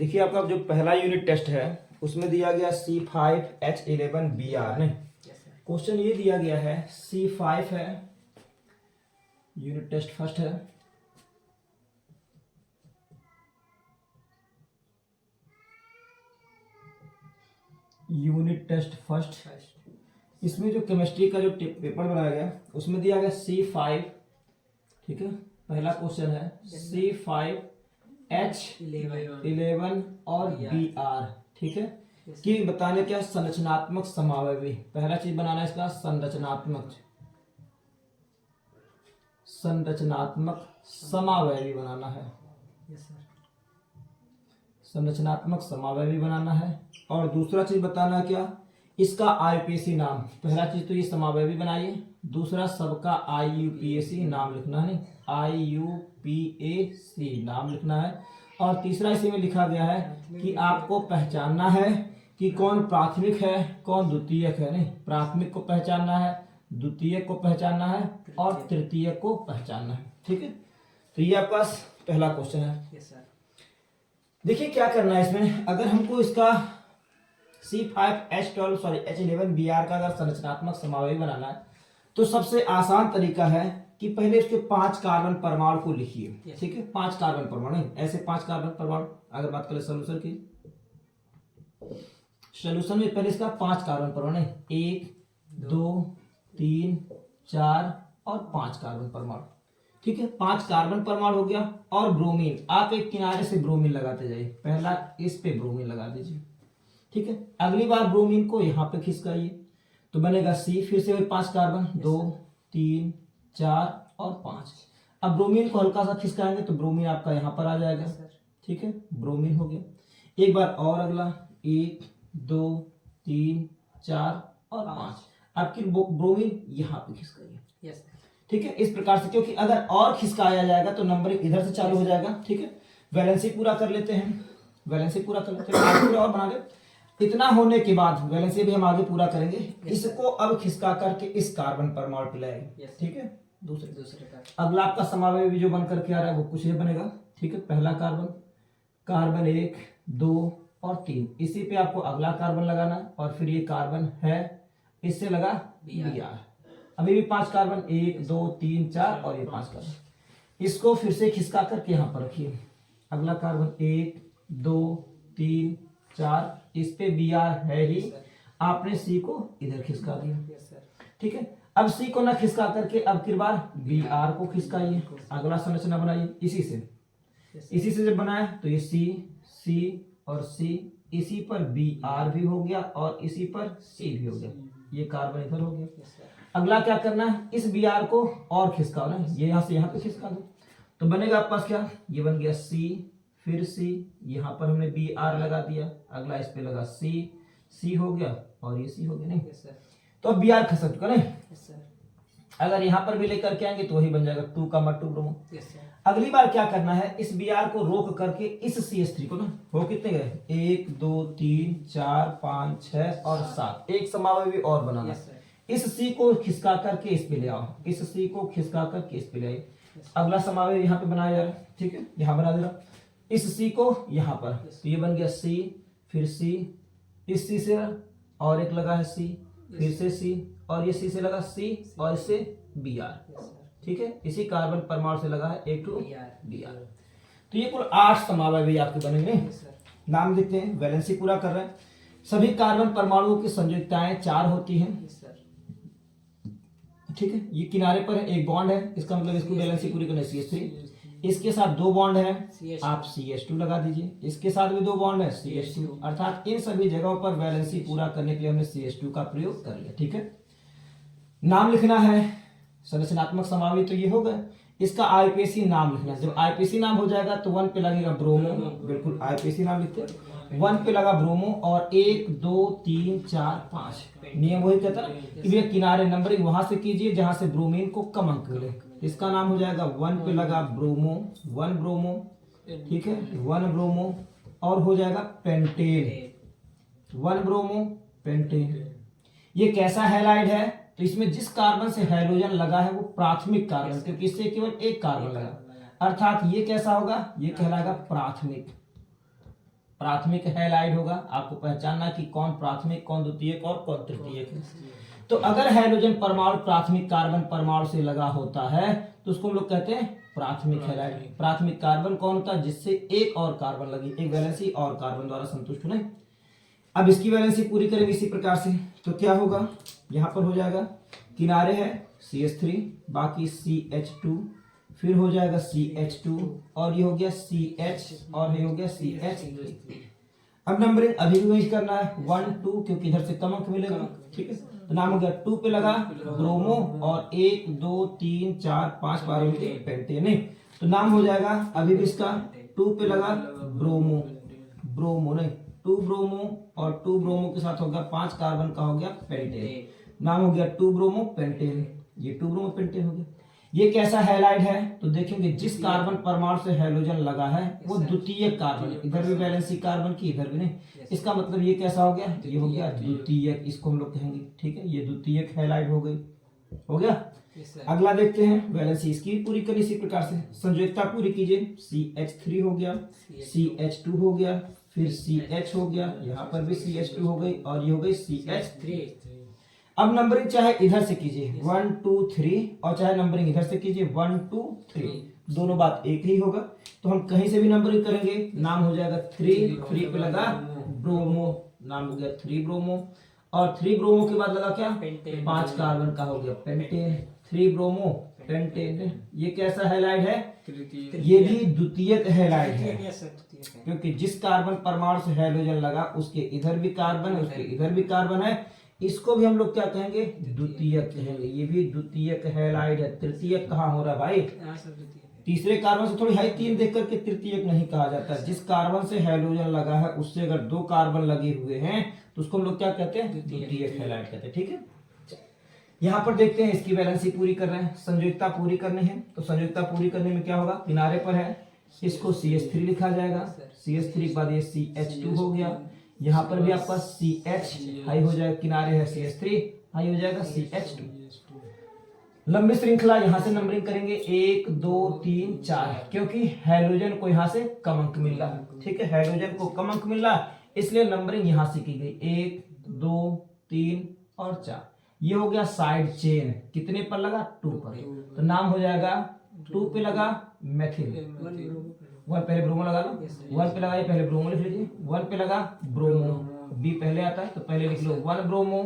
देखिए आपका जो पहला यूनिट टेस्ट है उसमें दिया गया C5H11Br नहीं, क्वेश्चन ये दिया गया है C5 है, यूनिट टेस्ट फर्स्ट है, यूनिट टेस्ट फर्स्ट। इसमें जो केमिस्ट्री का जो पेपर बनाया गया उसमें दिया गया C5, ठीक है, पहला क्वेश्चन है C5H11 और Br, ठीक है, कि बताने क्या संरचनात्मक समावयवी। पहला चीज बनाना है इसका संरचनात्मक समावयवी बनाना है, संरचनात्मक समावयवी बनाना है। और दूसरा चीज बताना है क्या, इसका आईयूपीएसी नाम। पहला चीज तो ये समावयवी बनाइए, दूसरा सबका आईयूपीएसी नाम लिखना है, आईयूपीएसी नाम लिखना है। और तीसरा इसी में लिखा गया है कि आपको पहचानना है कि कौन प्राथमिक है कौन द्वितीयक है। नहीं, प्राथमिक को पहचानना है, द्वितीयक को पहचानना है और तृतीयक को पहचानना है, ठीक है। तो ये आपका पहला क्वेश्चन है। देखिए क्या करना है इसमें, अगर हमको इसका H11Br का अगर संरचनात्मक समावयवी बनाना है तो सबसे आसान तरीका है कि पहले इसके 5 कार्बन परमाणु को लिखिए, ठीक है। 5 कार्बन परमाणु, नहीं ऐसे 5 कार्बन परमाणु। अगर बात करें सोल्यूशन की, सोल्यूशन में पहले इसका 5 कार्बन परमाणु, नहीं 1 2 3 4 और 5 कार्बन परमाणु, ठीक है। 5 कार्बन परमाणु हो गया। और ब्रोमीन, आप एक किनारे से ब्रोमीन लगाते जाइए, पहला इस पे ब्रोमीन लगा दीजिए, ठीक है। अगली बार ब्रोमीन को यहाँ पे खिसकाइए तो बनेगा C, फिर से 5 कार्बन, 2 3 4 और 5। अब ब्रोमीन को हल्का सा खिसकाएंगे तो ब्रोमीन आपका यहाँ पर आ जाएगा, ठीक है, ब्रोमीन हो गया। एक बार और अगला 1 2 3 4 और 5। अब फिर ब्रोमीन यहाँ पे खिसकाइए, ठीक है। इस प्रकार से, क्योंकि अगर और खिसकाया जाएगा तो नंबरिंग इधर से चालू हो जाएगा, ठीक है। वैलेंसी पूरा कर लेते हैं, वैलेंसी पूरा कर लेते हैं, आगे और बना ले। इतना होने के बाद वैलेंसी भी हम आगे पूरा करेंगे। इसको अब खिसका करके इस कार्बन परमाणु पे लाएंगे, ठीक है। दूसरे अगला आपका समावयवी जो बन करके आ रहा है वो कुछ ये बनेगा, ठीक है। पहला कार्बन, कार्बन 1 2 और 3, इसी पे आपको अगला कार्बन लगाना है। और फिर ये कार्बन है, इससे लगा Br। अभी भी 5 कार्बन, 1 2 3 4 और ये 5 कार्बन। इसको फिर से खिसका करके यहाँ पर रखिए। अगला कार्बन 1 2 3 4, इस पे Br है ही, आपने C को इधर खिसका दिया, ठीक है। अब C को ना खिसका करके अब की बार Br को खिसकाइए, अगला संरचना बनाइए इसी से जब बनाया तो ये C और C, इसी पर Br भी हो गया और इसी पर C भी हो गया, ये कार्बन इधर हो गया। अगला क्या करना है, इस Br को और खिसकाओ ना, ये यहाँ से यहाँ पे खिसका दो तो बनेगा आपके पास क्या, ये बन गया C, फिर C, यहाँ पर हमने Br लगा दिया, अगला इस पे लगा C हो गया और ये C हो गया, नहीं तो अब Br खसक चुका, नहीं। अगर यहाँ पर भी लेकर के आएंगे तो वही बन जाएगा 2 ब्रोमो। अगली बार क्या करना है, इस Br को रोक करके इस CH3 को ना, हो कितने गए 1 2 3 4 5 6 और 7, एक समावयवी और बनाना। इस C को खिसका करके इस पे ले आओ, इस C को खिसका करके इस पे ले आइए। अगला समावयवी यहाँ पे बनाया जा रहा है, ठीक है, यहाँ बना दे रहा, इस C को यहाँ पर, तो ये बन गया C, फिर C, इस C से और एक लगा है C, फिर से C और ये C से लगा C और इससे Br, ठीक है। इसी कार्बन परमाणु से लगा है एक Br। तो ये कुल 8 समावयवी आपके बनेंगे। नाम लिखते हैं, वैलेंसी पूरा कर रहे हैं। सभी कार्बन परमाणुओं की संयोजकताएं 4 होती हैं, ठीक है। ये किनारे पर है, एक बॉन्ड है, इसका मतलब इसको वैलेंसी पूरी करनी CH3। इसके साथ 2 बॉन्ड है, आप CH2 लगा दीजिए, इसके साथ भी 2 बॉन्ड है CH2, अर्थात इन सभी जगहों पर वैलेंसी पूरा करने के लिए हमने CH2 का प्रयोग कर लिया, ठीक है। नाम लिखना है संरचनात्मक समावयवी, तो ये हो गया। इसका आईयूपीएसी नाम लिखना है। जब आईयूपीएसी नाम हो जाएगा तो 1 पे लगेगा ब्रोमो, बिल्कुल आईयूपीएसी नाम लिखते हैं। 1 पे लगा ब्रोमो और 1 2 3 4 5, नियम वही कहता है कि भैया किनारे नंबरिंग वहां से कीजिए जहां से ब्रोमीन को कम अंक मिले। इसका नाम हो जाएगा 1 पे लगा ब्रोमो, 1 ब्रोमो, ठीक है, 1 ब्रोमो और हो जाएगा पेंटेन, 1 ब्रोमो पेंटेन। ये कैसा हैलाइड है, तो इसमें जिस कार्बन से हाइड्रोजन लगा है वो प्राथमिक कार्बन, क्योंकि इससे केवल एक कार्बन लगा, अर्थात ये कैसा होगा, ये कहलाएगा प्राथमिक। प्राथमिक हैलाइड होगा। आपको पहचानना कि कौन प्राथमिक, कौन द्वितीयक और कौन तृतीयक है। तो अगर हाइड्रोजन परमाणु प्राथमिक कार्बन परमाणु से लगा होता है तो उसको हम लोग कहते हैं प्राथमिक हैलाइड। प्राथमिक कार्बन कौन होता है? जिससे एक और कार्बन लगी, एक वैलेंसी और कार्बन द्वारा संतुष्ट होने। अब इसकी वैलेंसी पूरी करेंगे इसी प्रकार से, तो क्या होगा, यहाँ पर हो जाएगा किनारे है CH3, बाकी CH2, फिर हो जाएगा CH2 और ये हो गया CH और ये हो गया CH3। अब नंबरिंग अभी भी वही करना है 1 2, क्योंकि इधर से कम अंक मिलेगा। ठीक है, तो नाम हो गया 2 पे लगा ब्रोमो और 1 2 3 4 5 पारे पेंटेन, तो नाम हो जाएगा अभी भी इसका 2 पे लगा ब्रोमो, ब्रोमो नहीं 2 ब्रोमो और 2 ब्रोमो के साथ हो गया 5 कार्बन का हो गया पेंटेन, नाम हो गया 2 ब्रोमो पेंटेन। ये 2 ब्रोमो पेंटेन हो गया। ये कैसा हैलाइड है? तो देखेंगे जिस कार्बन परमाणु से हैलोजन लगा है वो द्वितीयक कार्बन, इधर भी वैलेंसी कार्बन की, इधर भी नहीं। इसका मतलब ये कैसा हो गया? ये हो गया द्वितीयक, इसको हम लोग कहेंगे। ठीक है, ये द्वितीयक हैलाइड हो गई, हो गया। अगला देखते हैं, वैलेंसी इसकी पूरी करी इसी प्रकार से, संयोजकता पूरी कीजिए। CH3 हो गया, CH2 हो गया, फिर CH हो गया, यहाँ पर भी CH2 हो गई और ये हो गई CH3। अब नंबरिंग चाहे इधर से कीजिए 1 2 3 और चाहे नंबरिंग इधर से कीजिए 1 2 3, दोनों बात एक ही होगा। तो हम कहीं से भी नंबरिंग करेंगे, नाम हो जाएगा 3 पे लगा ब्रोमो, नाम हो गया 3 ब्रोमो और 3 ब्रोमो के बाद लगा क्या? 5 कार्बन का हो गया पेंटेन, 3 ब्रोमो पेंटेन। ये कैसा हैलाइड है? ये भी द्वितीयक हैलाइड है, क्योंकि जिस कार्बन परमाणु से हैलोजन लगा उसके इधर भी कार्बन है, उसके इधर भी कार्बन है, इसको भी हम लोग क्या कहेंगे? द्वितीयक कहेंगे। ये भी द्वितीयक हैलाइड है। तृतीयक कहाँ हो रहा है भाई? तीसरे कार्बन से थोड़ी हाई 3 देख करके तृतीयक नहीं कहा जाता। जिस कार्बन से हैलोजन लगा है उससे अगर 2 कार्बन लगे हुए हैं तो उसको हम लोग क्या कहते हैं? द्वितीयक हैलाइड कहते हैं। ठीक है, यहाँ पर देखते हैं इसकी वैलेंसी पूरी कर रहे हैं, संयोजकता पूरी करनी है। तो संयोजकता पूरी करने में क्या होगा? किनारे पर है, इसको CH3 लिखा जाएगा, CH3 के बाद ये CH2 हो गया, यहाँ पर भी आपका CH हाई हो जाएगा, किनारे है CH3 हाई हो जाएगा CH2। लंबी श्रृंखला यहाँ से नंबरिंग करेंगे 1 2 3 4, क्योंकि हैलोजन को यहाँ से कम अंक मिल रहा है। ठीक है, हैलोजन को कम अंक मिल रहा है इसलिए नंबरिंग यहाँ से की गई 1 2 3 और 4। ये हो गया साइड चेन, कितने पर लगा? 2 पर, तो नाम हो जाएगा 2 पे लगा मेथिल, 1 पहले ब्रोमो लगा लो, 1 पे लगा, ये पहले ब्रोमो लिख लीजिए, 1 पे लगा ब्रोमो, बी पहले आता है तो पहले लिख लो 1 ब्रोमो,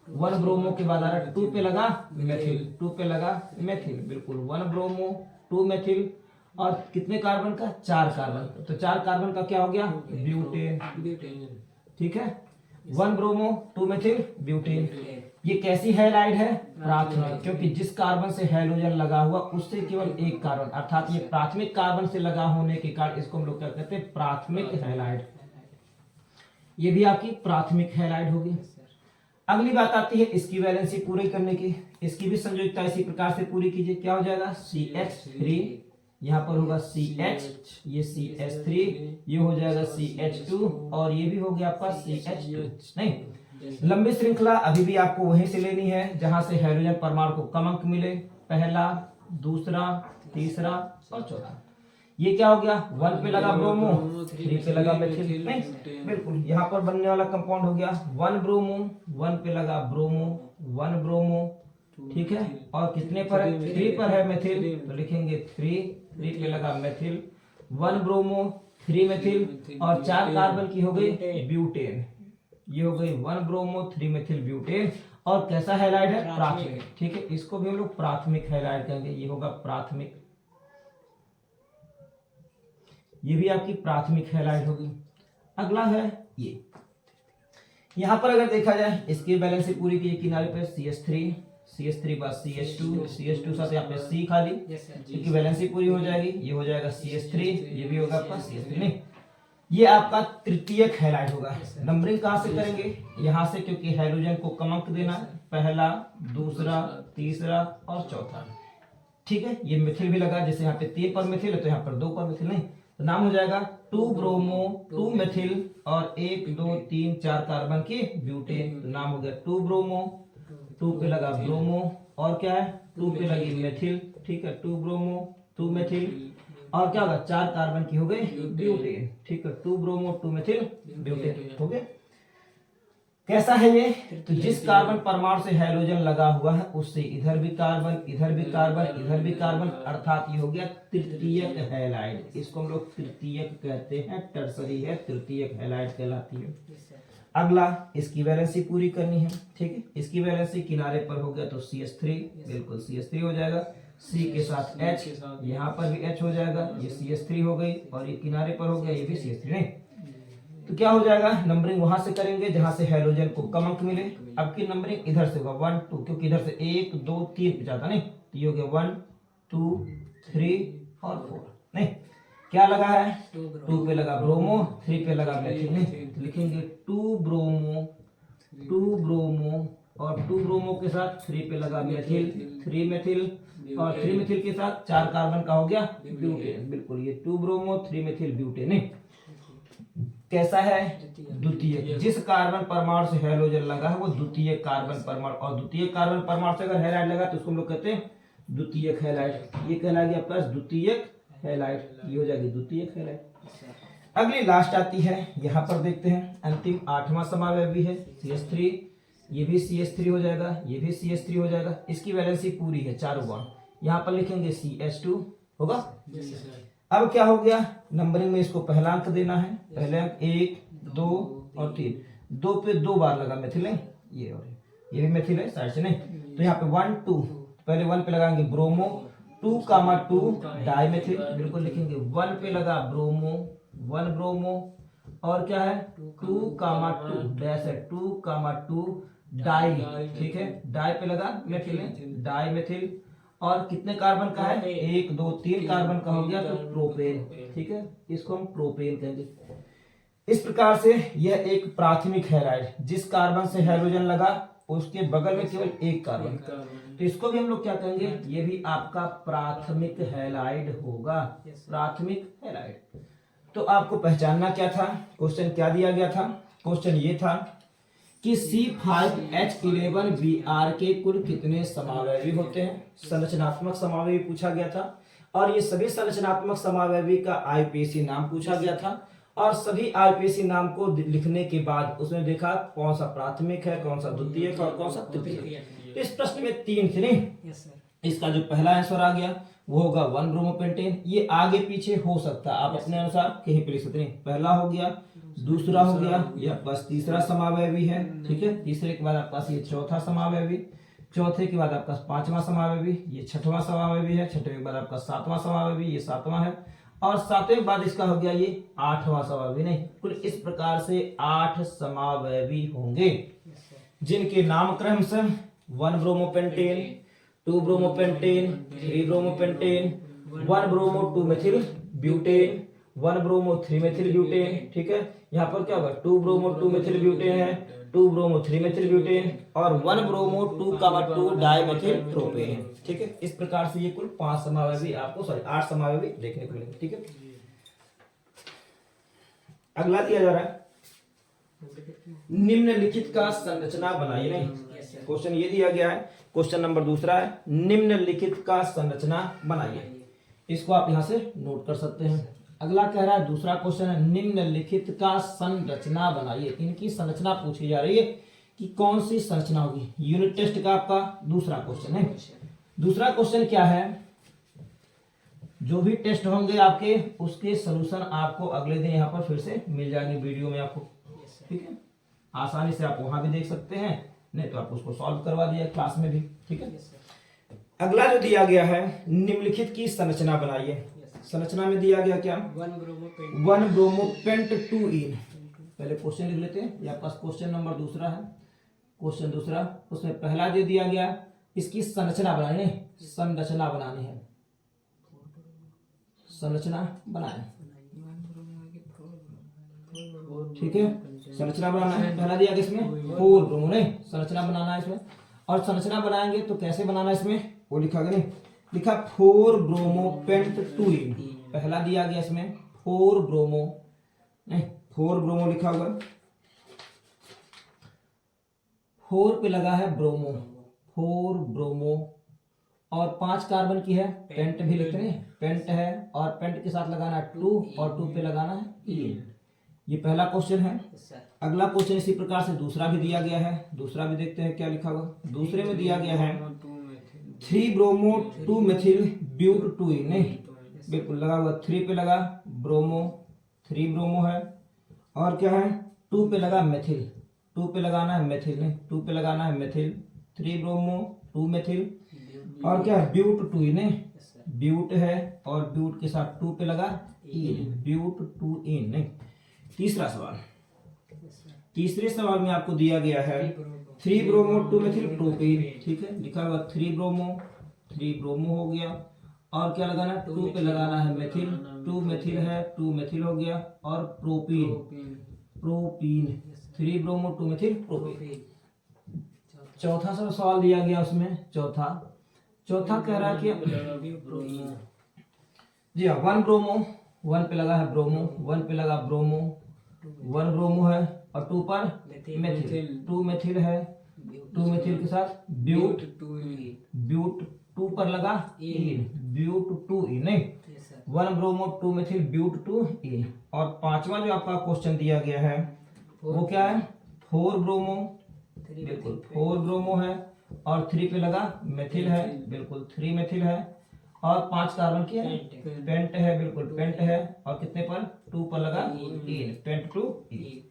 1 ब्रोमो के बाद आ रहा है 2 पे लगा मेथिल, 2 पे लगा मेथिल, बिल्कुल 1 ब्रोमो 2 मेथिल और कितने कार्बन का? 4 कार्बन, तो 4 कार्बन का क्या हो गया? ब्यूटेन। ठीक है, 1 ब्रोमो 2 मेथिल ब्यूटेन। ये कैसी हैलाइड है? प्राथमिक, क्योंकि जिस कार्बन से हैलोजन लगा हुआ उससे केवल एक कार्बन, अर्थात ये प्राथमिक कार्बन से लगा होने के कारण इसको हम लोग क्या कहते हैं? प्राथमिक हैलाइड। ये भी आपकी प्राथमिक हैलाइड होगी। अगली बात आती है इसकी वैलेंसी पूरी करने की। इसकी भी संयोजकता इसी प्रकार से पूरी कीजिए। क्या हो जाएगा? CH3, यहाँ पर होगा CH, ये CH3, ये हो जाएगा CH2 और ये भी हो गया आपका CH2। नहीं, लंबी श्रृंखला अभी भी आपको वहीं से लेनी है जहां से हाइड्रोजन परमाणु को कम अंक मिले, पहला, दूसरा, तीसरा और चौथा। ये क्या हो गया? 1 पे लगा ब्रोमो, 3 पे लगा मेथिल। नहीं, बिल्कुल यहाँ पर बनने वाला कंपाउंड हो गया 1 ब्रोमो, 1 पे लगा ब्रोमो, 1 ब्रोमो, ठीक है, और कितने पर है? 3 पर है मेथिल, तो लिखेंगे 3 पे लगा मेथिल, 1 ब्रोमो 3 मेथिल और 4 कार्बन की हो गई ब्यूटेन। ये हो गई 1 ब्रोमो 3 मेथिल ब्यूटेन। और कैसा हैलाइड है? प्राथमिक। ठीक है, इसको भी हम लोग प्राथमिक हैलाइड कहेंगे। ये होगा प्राथमिक, ये भी आपकी प्राथमिक हैलाइड होगी। अगला है ये, यहां पर अगर देखा जाए इसकी बैलेंस पूरी की, किनारे पे CH3 बाद CH2 साथ यहाँ पे C खाली, क्योंकि बैलेंस पूरी हो जाएगी। ये हो जाएगा CH3, ये भी होगा आपका CH3। नहीं, ये आपका तृतीयक हैलाइड होगा। नंबरिंग कहां से करेंगे? यहां से, क्योंकि हाइड्रोजन को कम अंक देना, पहला, दूसरा, तीसरा और चौथा। ठीक है, ये मिथिल भी लगा, जैसे यहाँ पे 3 पर मिथिल है तो यहाँ पर 2 पर मिथिल। नहीं, तो नाम हो जाएगा 2 ब्रोमो 2 मिथिल और 1 2 3 4 कार्बन की ब्यूटेन। तो नाम हो गया 2 ब्रोमो, 2 पे लगा ब्रोमो और क्या है? 2 पे लगी मेथिल। ठीक है, 2 ब्रोमो 2 मेथिल और क्या होगा, 4 कार्बन की हो गई ब्यूटेन। ठीक है, 2 ब्रोमो 2 मेथिल ब्यूटेन हो गया। कैसा है ये, तो जिस कार्बन परमाणु से हैलोजन लगा हुआ है उससे इधर भी कार्बन, इधर भी कार्बन, इधर भी कार्बन, अर्थात ये हो गया तृतीयक हैलाइड। इसको हम लोग तृतीयक कहते हैं, टर्सरी है, तृतीयक हैलाइड कहलाती है। अगला इसकी वैलेंसी पूरी करनी है। ठीक है, इसकी वैलेंसी किनारे पर हो गया तो CH3, बिल्कुल CH3 हो जाएगा, C के साथ H, यहाँ पर भी H हो जाएगा, ये CH3 हो गई, और ये किनारे पर हो गया, ये भी CH3 नहीं। तो क्या हो जाएगा, नंबरिंग वहां से करेंगे जहां से हैलोजन को कम अंक मिले। अब की नंबरिंग इधर से होगा 1 2, क्योंकि इधर से 1 2 3 पे जाता नहीं, तो ये हो गया 1 2 3 और 4 नहीं। क्या लगा है, 2 पे लगा ब्रोमो, 3 पे लगा मेथिल नहीं, तो लिखेंगे 2 ब्रोमो, 2 ब्रोमो, और 2 ब्रोमो के साथ 3 पे लगा मेथिल, 3 मेथिल, और 3 मेथिल के साथ 4 कार्बन का हो गया ब्यूटेन। बिल्कुल, ये 2 ब्रोमो 3 मेथिल ब्यूटेन नहीं। कैसा है, द्वितीयक। जिस कार्बन परमाणु से हैलोजन लगा है वो द्वितीयक कार्बन परमाणु, और द्वितीयक कार्बन परमाणु से अगर हैलाइड लगा तो उसको हम लोग कहते हैं द्वितीयक हैलाइड। ये कहलाएगी आपका द्वितीयक हैलाइड, ये हो जाएगी द्वितीयक हैलाइड। अगली लास्ट आती है, यहाँ पर देखते हैं अंतिम 8वां समावयवी है CH3, ये भी CH3 हो जाएगा, ये भी CH3 हो जाएगा। इसकी वैलेंसी पूरी है, 4 बॉन्ड। यहाँ पर लिखेंगे CH2 होगा। अब क्या हो गया, नंबरिंग में इसको पहला अंक देना है, पहले अंक 1 2 और 3, 2 पे 2 बार लगा मेथिल नहीं, ये और ये भी मेथिल है साइड से नहीं, तो यहाँ पे 1 2, पहले 1 पे लगाएंगे ब्रोमो, 2 डाई मेथिल, बिल्कुल लिखेंगे 1 पे लगा ब्रोमो, 1 ब्रोमो, और क्या है 2 डैश है, 2 डाई। ठीक है, डाई पे लगा मेथिल, डाई मेथिल, और कितने कार्बन का है, 1 2 3 कार्बन का हो गया, तो प्रोपेन। ठीक है, इसको हम प्रोपेन कहेंगे। इस प्रकार से यह एक प्राथमिक हैलाइड, जिस कार्बन से हैलोजन लगा उसके बगल में केवल एक कार्बन, तो इसको भी हम लोग क्या कहेंगे, ये भी आपका प्राथमिक हैलाइड होगा, प्राथमिक हैलाइड। तो आपको पहचानना क्या था, क्वेश्चन क्या दिया गया था, क्वेश्चन ये था कि C5H11Br के कुल कितने समावयवी होते हैं। संरचनात्मक समावयवी पूछा गया था, और ये सभी संरचनात्मक समावयवी का IUPAC नाम पूछा गया था, और सभी IUPAC नाम को लिखने के बाद उसमें देखा कौन सा प्राथमिक है, कौन सा द्वितीयक और कौन सा तृतीयक। तो इस प्रश्न में 3 थे नहीं, इसका जो पहला आंसर आ गया वो होगा 1 ब्रोमोपेंटेन। ये आगे पीछे हो सकता है, आप अपने अनुसार कहीं पे लिख सकते हैं। पहला हो गया, दूसरा हो गया, ये आपका तीसरा समावयवी है। ठीक है, तीसरे के बाद आपका ये चौथा समावयवी, चौथे के बाद आपका 5वां समावयवी, ये 6वां समावयवी है, 6वें के बाद आपका 7वां समावयवी, ये 7वां है, और 7वें के बाद इसका हो गया ये 8वां समावयवी नहीं। कुल इस प्रकार से 8 समावयवी होंगे, जिनके नामक्रम से 1 bromopentane, 2 bromopentane, 3 bromopentane, 1 bromo 2 methyl butane, 1 bromo 3 methyl butane. ठीक है, यहाँ पर क्या होगा, 2 ब्रोमो 2 मेथिल ब्यूटेन है, 2 ब्रोमो 3 मेथिल ब्यूटेन, और 1 ब्रोमो 2 डाई मेथिल प्रोपेन है। ठीक है, इस प्रकार से ये कुल 5 समावयवी आपको 8 समावयवी देखने को मिलेंगे। ठीक है, अगला दिया जा रहा है निम्नलिखित का संरचना बनाइए। नहीं, क्वेश्चन ये दिया गया है, क्वेश्चन नंबर दूसरा है, निम्नलिखित का संरचना बनाइए। इसको आप यहां से नोट कर सकते हैं। अगला कह रहा है, दूसरा क्वेश्चन है निम्नलिखित का संरचना बनाइए। इनकी संरचना पूछी जा रही है कि कौन सी संरचना होगी। यूनिट टेस्ट का आपका दूसरा क्वेश्चन है। दूसरा क्वेश्चन क्या है, जो भी टेस्ट होंगे आपके उसके सोल्यूशन आपको अगले दिन यहाँ पर फिर से मिल जाएंगे वीडियो में आपको। ठीक है, आसानी से आप वहां भी देख सकते हैं, नहीं तो आप उसको सॉल्व करवा दिया क्लास में भी। ठीक है, अगला जो दिया गया है, निम्नलिखित की संरचना बनाइए। संरचना में दिया गया क्या, 1 ब्रोमोपेंट 2 इन। पहले क्वेश्चन लिख लेते हैं, ये आपका क्वेश्चन नंबर दूसरा है। क्वेश्चन दूसरा, उसमें पहला जो दिया गया इसकी संरचना बनानी है, संरचना बनानी है, संरचना बनाए। ठीक है, संरचना बनाना है। पहला दिया गया इसमें 4 ब्रोमो, नहीं संरचना बनाना है इसमें, और संरचना बनाएंगे तो कैसे बनाना है इसमें वो लिखा गया, नहीं लिखा 4 ब्रोमोपेंट 2 इन। पहला दिया गया इसमें 4 ब्रोमो, नहीं 4 ब्रोमो लिखा हुआ, 4 पे लगा है ब्रोमो, 4 ब्रोमो, और 5 कार्बन की है, पेंट भी लिखते हैं, पेंट है और पेंट के साथ लगाना है 2 और 2 पे लगाना है इन। ये पहला क्वेश्चन है। अगला क्वेश्चन इसी प्रकार से दूसरा भी दिया गया है, दूसरा भी देखते हैं क्या लिखा हुआ। दूसरे में दिया गया है 3 ब्रोमो 2 मेथिल ब्यूट 2 इन, नहीं बिल्कुल लगा हुआ 3 पे लगा ब्रोमो, 3 ब्रोमो है और क्या है 2 पे लगा मेथिल, 2 पे लगाना है मेथिल, नहीं 2 पे लगाना है मेथिल, 3 ब्रोमो 2 मेथिल और क्या है ब्यूट 2 इन, ब्यूट है और ब्यूट के साथ 2 पे लगा इन, ब्यूट 2 इन। नहीं तीसरा सवाल, तीसरे सवाल में आपको दिया गया है 3 ब्रोमो 2 मेथिल प्रोपीन, ठीक है लिखा हुआ 3 ब्रोमो हो गया और क्या लगाना है 2 पे लगाना है मेथिल, 2 मेथिल है 2 मेथिल हो गया और प्रोपीन 3 ब्रोमो 2 मेथिल प्रोपीन। चौथा सवाल दिया गया उसमें, चौथा कह रहा है कि जी हाँ 1 ब्रोमो, 1 पे लगा है ब्रोमो, 1 पे लगा ब्रोमो, 1 ब्रोमो है और 2 पर मेथिल, 2 मेथिल है, 2 मेथिल के साथ ब्यूट 2 पर लगा इन, ब्यूट 2 इन, नहीं 1 ब्रोमो 2 मेथिल ब्यूट 2 इन। और पांचवा जो आपका क्वेश्चन दिया गया है वो क्या है 4 ब्रोमो, बिल्कुल 4 ब्रोमो है और 3 पे लगा मेथिल है, बिल्कुल 3 मेथिल है और 5 कार्बन की है, पेंट है, बिल्कुल पेंट है और कितने पर 2 पर लगा इन, पेंट 2 इन।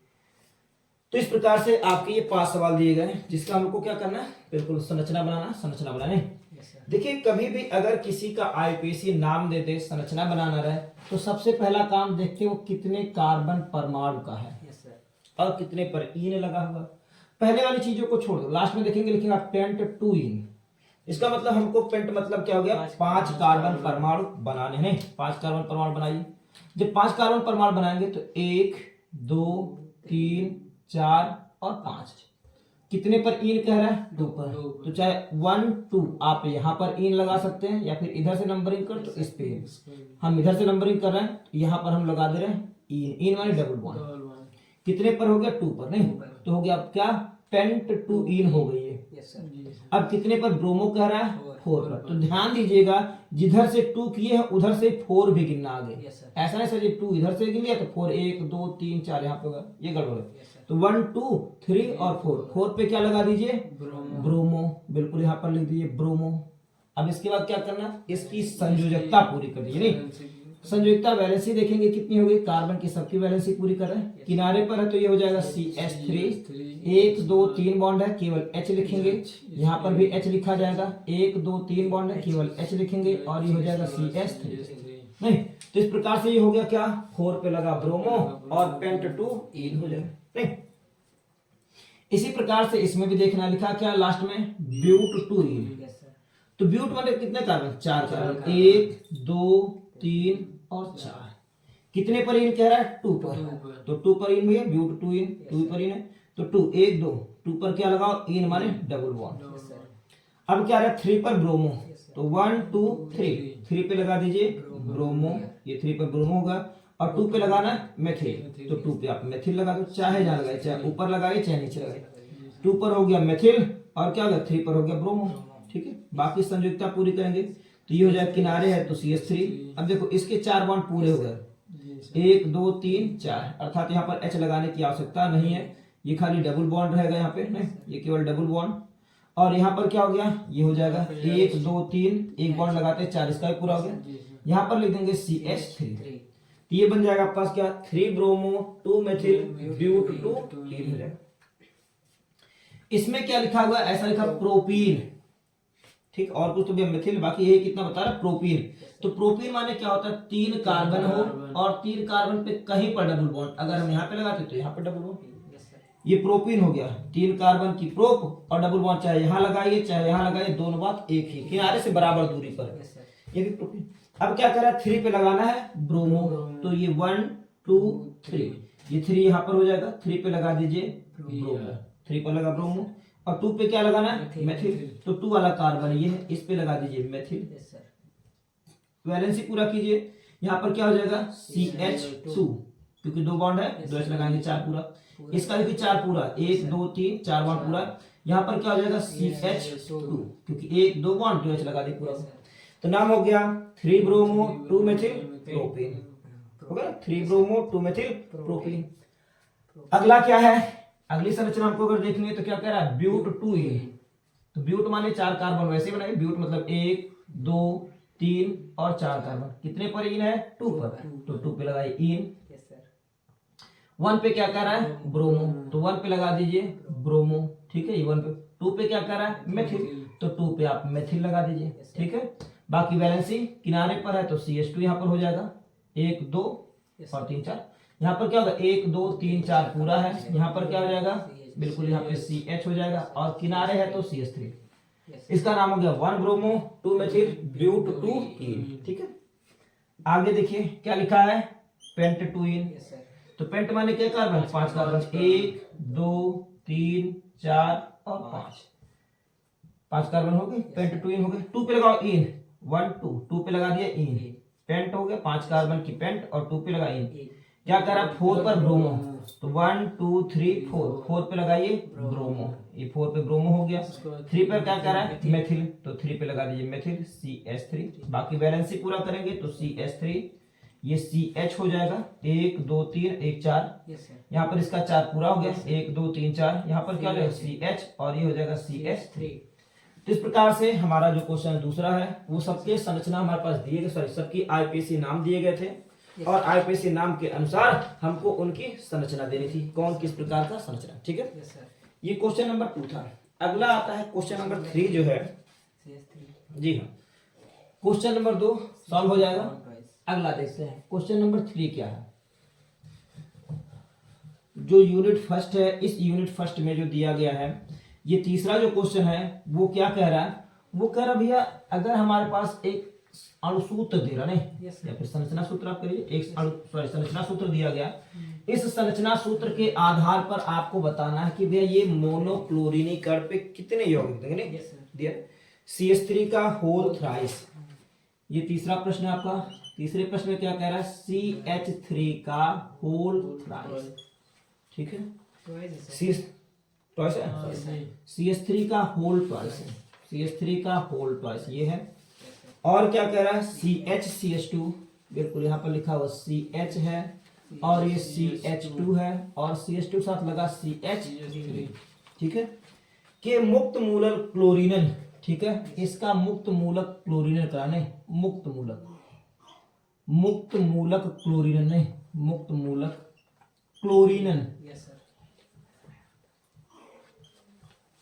तो इस प्रकार से आपके ये 5 सवाल दिए गए जिसका हमको क्या करना है बिल्कुल संरचना बनाने। देखिए कभी भी अगर किसी का आईपीसी नाम दे दे संरचना बनाना रहे तो सबसे पहला काम देखते हो कितने कार्बन परमाणु का है और कितने पर इन लगा हुआ। पहले वाली चीजों को छोड़ दो, लास्ट में देखेंगे लिखेंगे पेंट 2 इन, इसका मतलब हमको पेंट मतलब क्या हो गया 5 कार्बन परमाणु बनाने हैं, 5 कार्बन परमाणु बनाइए। जब 5 कार्बन परमाणु बनाएंगे तो 1 2 3 4 और 5 कितने पर इन कह रहा है 2 पर, तो चाहे 1 2 आप यहाँ पर इन लगा सकते हैं या फिर इधर से नंबरिंग कर तो इस पे हम इधर से नंबरिंग कर रहे हैं, यहाँ पर हम लगा दे रहे हैं इन माने डबल बॉन्ड, कितने पर हो गया 2 पर, नहीं तो हो गया अब क्या पेंट 2 इन हो गई है। अब कितने पर ब्रोमो कह रहा है 4 पर, तो ध्यान दीजिएगा जिधर से 2 किए हैं उधर से 4 भी गिनना आगे, ऐसा नहीं सर 2 इधर से गिन लिया तो 4 1 2 3 4 यहाँ पे होगा, ये गड़बड़ है। तो 1 2 3 और 4 पे क्या लगा दीजिए ब्रोमो, बिल्कुल यहाँ पर लिख दीजिए ब्रोमो। अब इसके बाद क्या करना इसकी संयोजकता पूरी कर दीजिए, नहीं संयोजकता वैलेंसी देखेंगे कितनी होगी, कार्बन की सबकी वैलेंसी पूरी कर रहे हैं, किनारे पर है तो ये हो जाएगा CH3, 1 2 3 बॉन्ड है केवल H लिखेंगे, यहाँ पर भी H लिखा जाएगा, 1 2 3 बॉन्ड है केवल H लिखेंगे और ये हो जाएगा CH3, नहीं तो इस प्रकार से ये हो गया क्या 4 पे लगा ब्रोमो और पेंट 2 इन हो जाएगा, नहीं। इसी प्रकार से इसमें भी देखना लिखा क्या लास्ट में ब्यूट 2 इन, तो ब्यूट मतलब कितने कार्बन 4 कार्बन, 1 2 3 और 4 कितने पर इन कह रहा है 2 पर, तो 2 पर इन भैया ब्यूट 2 इन, 2 पर इन है तो 2 1 2 पर क्या लगाओ इन माने डबल बॉन्ड। अब क्या रहा 3 पर ब्रोमो, तो 1 2 3 पे लगा दीजिए ब्रोमो, ये 3 पर ब्रोमो होगा और 2 पे लगाना मेथिल, तो 2 पे आप मेथिल लगा दो, चाहे जहां लगाए चाहे ऊपर लगाइए चाहे नीचे लगाइए, 2 पर हो गया मेथिल और क्या होगा 3 पर हो गया ब्रोमो, ठीक है। बाकी संयोजकता पूरी करेंगे तो ये हो जाए किनारे है तो CH3। अब देखो इसके 4 बॉन्ड पूरे हो गए, 1 2 3 4, अर्थात यहाँ पर H लगाने की आवश्यकता नहीं है, ये खाली डबल बॉन्ड रहेगा यहाँ पे, नहीं ये केवल डबल बॉन्ड। और यहाँ पर क्या हो गया ये हो जाएगा 1 2 3 एक बॉन्ड लगाते 4, इसका भी पूरा हो गया, यहाँ पर लिख देंगे CH3, तो ये बन जाएगा आपके पास क्या 3 ब्रोमो 2 मेथिल ब्यूट 2 इन हो जाएगा। इसमें क्या लिखा हुआ ऐसा लिखा प्रोपीन, ठीक और कुछ तो भी मेथिल, बाकी ये कितना बता रहा प्रोपीन। तो प्रोपीन माने क्या होता है 3 कार्बन हो और 3 कार्बन पे कहीं पर डबल बॉन्ड, अगर हम यहाँ पे लगाते तो यहाँ पे डबल बॉन्ड, ये प्रोपीन हो गया 3 कार्बन की प्रोप और डबल बॉन्ड, चाहे यहाँ लगाइए चाहे यहाँ लगाइए दोनों बात एक ही, किनारे से बराबर दूरी पर, ये भी प्रोपीन। अब क्या कर रहा है 3 पे लगाना है ब्रोमो, तो ये 1 2 3 ये 3 यहाँ पर हो जाएगा, 3 पे लगा दीजिए ब्रोमो, 3 पर लगा ब्रोमो और 2 पे क्या लगाना है मेथिल, तो 2 वाला कार्बन ये है इस पे लगा दीजिए मेथिल, वैलेंसी पूरा कीजिए, यहाँ पर क्या हो जाएगा CH2 क्योंकि 2 बॉन्ड है 2 H लगाएंगे 4 पूरा, इसका देखिए 4 पूरा 1 2 3 4 बॉन्ड पूरा, यहाँ पर क्या हो जाएगा CH2, क्योंकि 1 2 1 2H लगा दी पूरा। तो नाम हो गया 3 ब्रोमो 2 मेथिल प्रोपेन, हो गया 3 ब्रोमो 2 मेथिल प्रोपेन। अगला क्या है, अगली संरचना हमको अगर देखनी है तो क्या कह रहा है, ब्यूट 2इन। तो ब्यूट माने 4 कार्बन, वैसे बनाए ब्यूट मतलब 1 2 3 और 4 कार्बन। कितने पर इन है, 2 पर, तो 2 पे लगाइए इन। 1 पे क्या कर रहा है, ब्रोमो, तो 1 पे लगा दीजिए ब्रोमो, ठीक है, ये 1 पे। 2 पे क्या कर रहा है, मेथिल, तो 2 पे आप मेथिल लगा दीजिए, ठीक है। बाकी वैलेंसी किनारे पर है तो CH2 यहाँ पर हो जाएगा, 1 2 और 3 4। यहाँ पर क्या होगा, 1 2 3 4 पूरा है, यहाँ पर क्या हो जाएगा, बिल्कुल यहाँ पे CH हो जाएगा, और किनारे है तो CH3। इसका नाम हो गया 1 ब्रोमो 2 मेथिल ब्यूट 2 इन, ठीक है। आगे देखिए क्या लिखा है, पेंट 2 इन। तो पेंट माने क्या कार्बन, 5 कार्बन, 1 2 3 4 और 5 कार्बन हो गए, पेंट 2 इन हो गए। 2 पे लगाओ इन, 1 2 2 पे लगा दिया इन, पेंट हो गया 5 कार्बन की पेंट, और 2 पे लगा इन। क्या करा, 4 पर ब्रोमो, तो 1 2 3 4 पे लगाइए ब्रोमो, ये 4 पे ब्रोमो हो गया। 3 पर क्या करा है, मेथिल, तो 3 पे लगा दीजिए मेथिल, CH3। बाकी वैलेंसी पूरा करेंगे तो CH3, ये CH हो जाएगा, 1 2 3 1 4, यहाँ पर इसका 4 पूरा हो गया, 1 2 3 4, यहाँ पर क्या हो जाएगा CH, और ये हो जाएगा CH3। तो इस प्रकार से हमारा जो क्वेश्चन दूसरा है, वो सबके संरचना हमारे पास दिए गए, सॉरी सबकी IPC नाम दिए गए थे, और IPC नाम के अनुसार हमको उनकी संरचना देनी थी, कौन किस प्रकार का संरचना, ठीक है। ये क्वेश्चन नंबर 2 था। अगला आता है क्वेश्चन नंबर 3 जो है, जी हाँ, क्वेश्चन नंबर 2 सॉल्व हो जाएगा। अगला देखते हैं क्वेश्चन नंबर 3 क्या है। जो यूनिट फर्स्ट है, इस यूनिट फर्स्ट में जो दिया गया है, ये तीसरा जो क्वेश्चन है वो क्या कह रहा है, वो कह रहा भैया अगर हमारे पास एक अणुसूत्र दे रहा नहीं, या फिर संरचना सूत्र आप करिए, एक संरचना सूत्र दिया गया, इस संरचना सूत्र के आधार पर आपको बताना है कि भैया ये मोनोक्लोरीनीकरण पे कितने यौगिक देंगे, दिया CH3 का होल थ्राइस। ये तीसरा प्रश्न है आपका। तीसरे प्रश्न में क्या कह रहा है, CH3 का होल थ्राइस, ठीक है, CH3 का होल ट्वाइस है, CH3 का होल ट्वाइस ये है। और क्या कह रहा है, CH2, बिल्कुल यहाँ पर लिखा हुआ CH है, और ये CH2 है, और CH2 साथ लगा CH3, ठीक है, के मुक्त मूलक क्लोरीनन, ठीक है, इसका मुक्त मूलक क्लोरीनन कराने, मुक्त मूलक क्लोरीनन नहीं, मुक्त मूलक क्लोरीनन,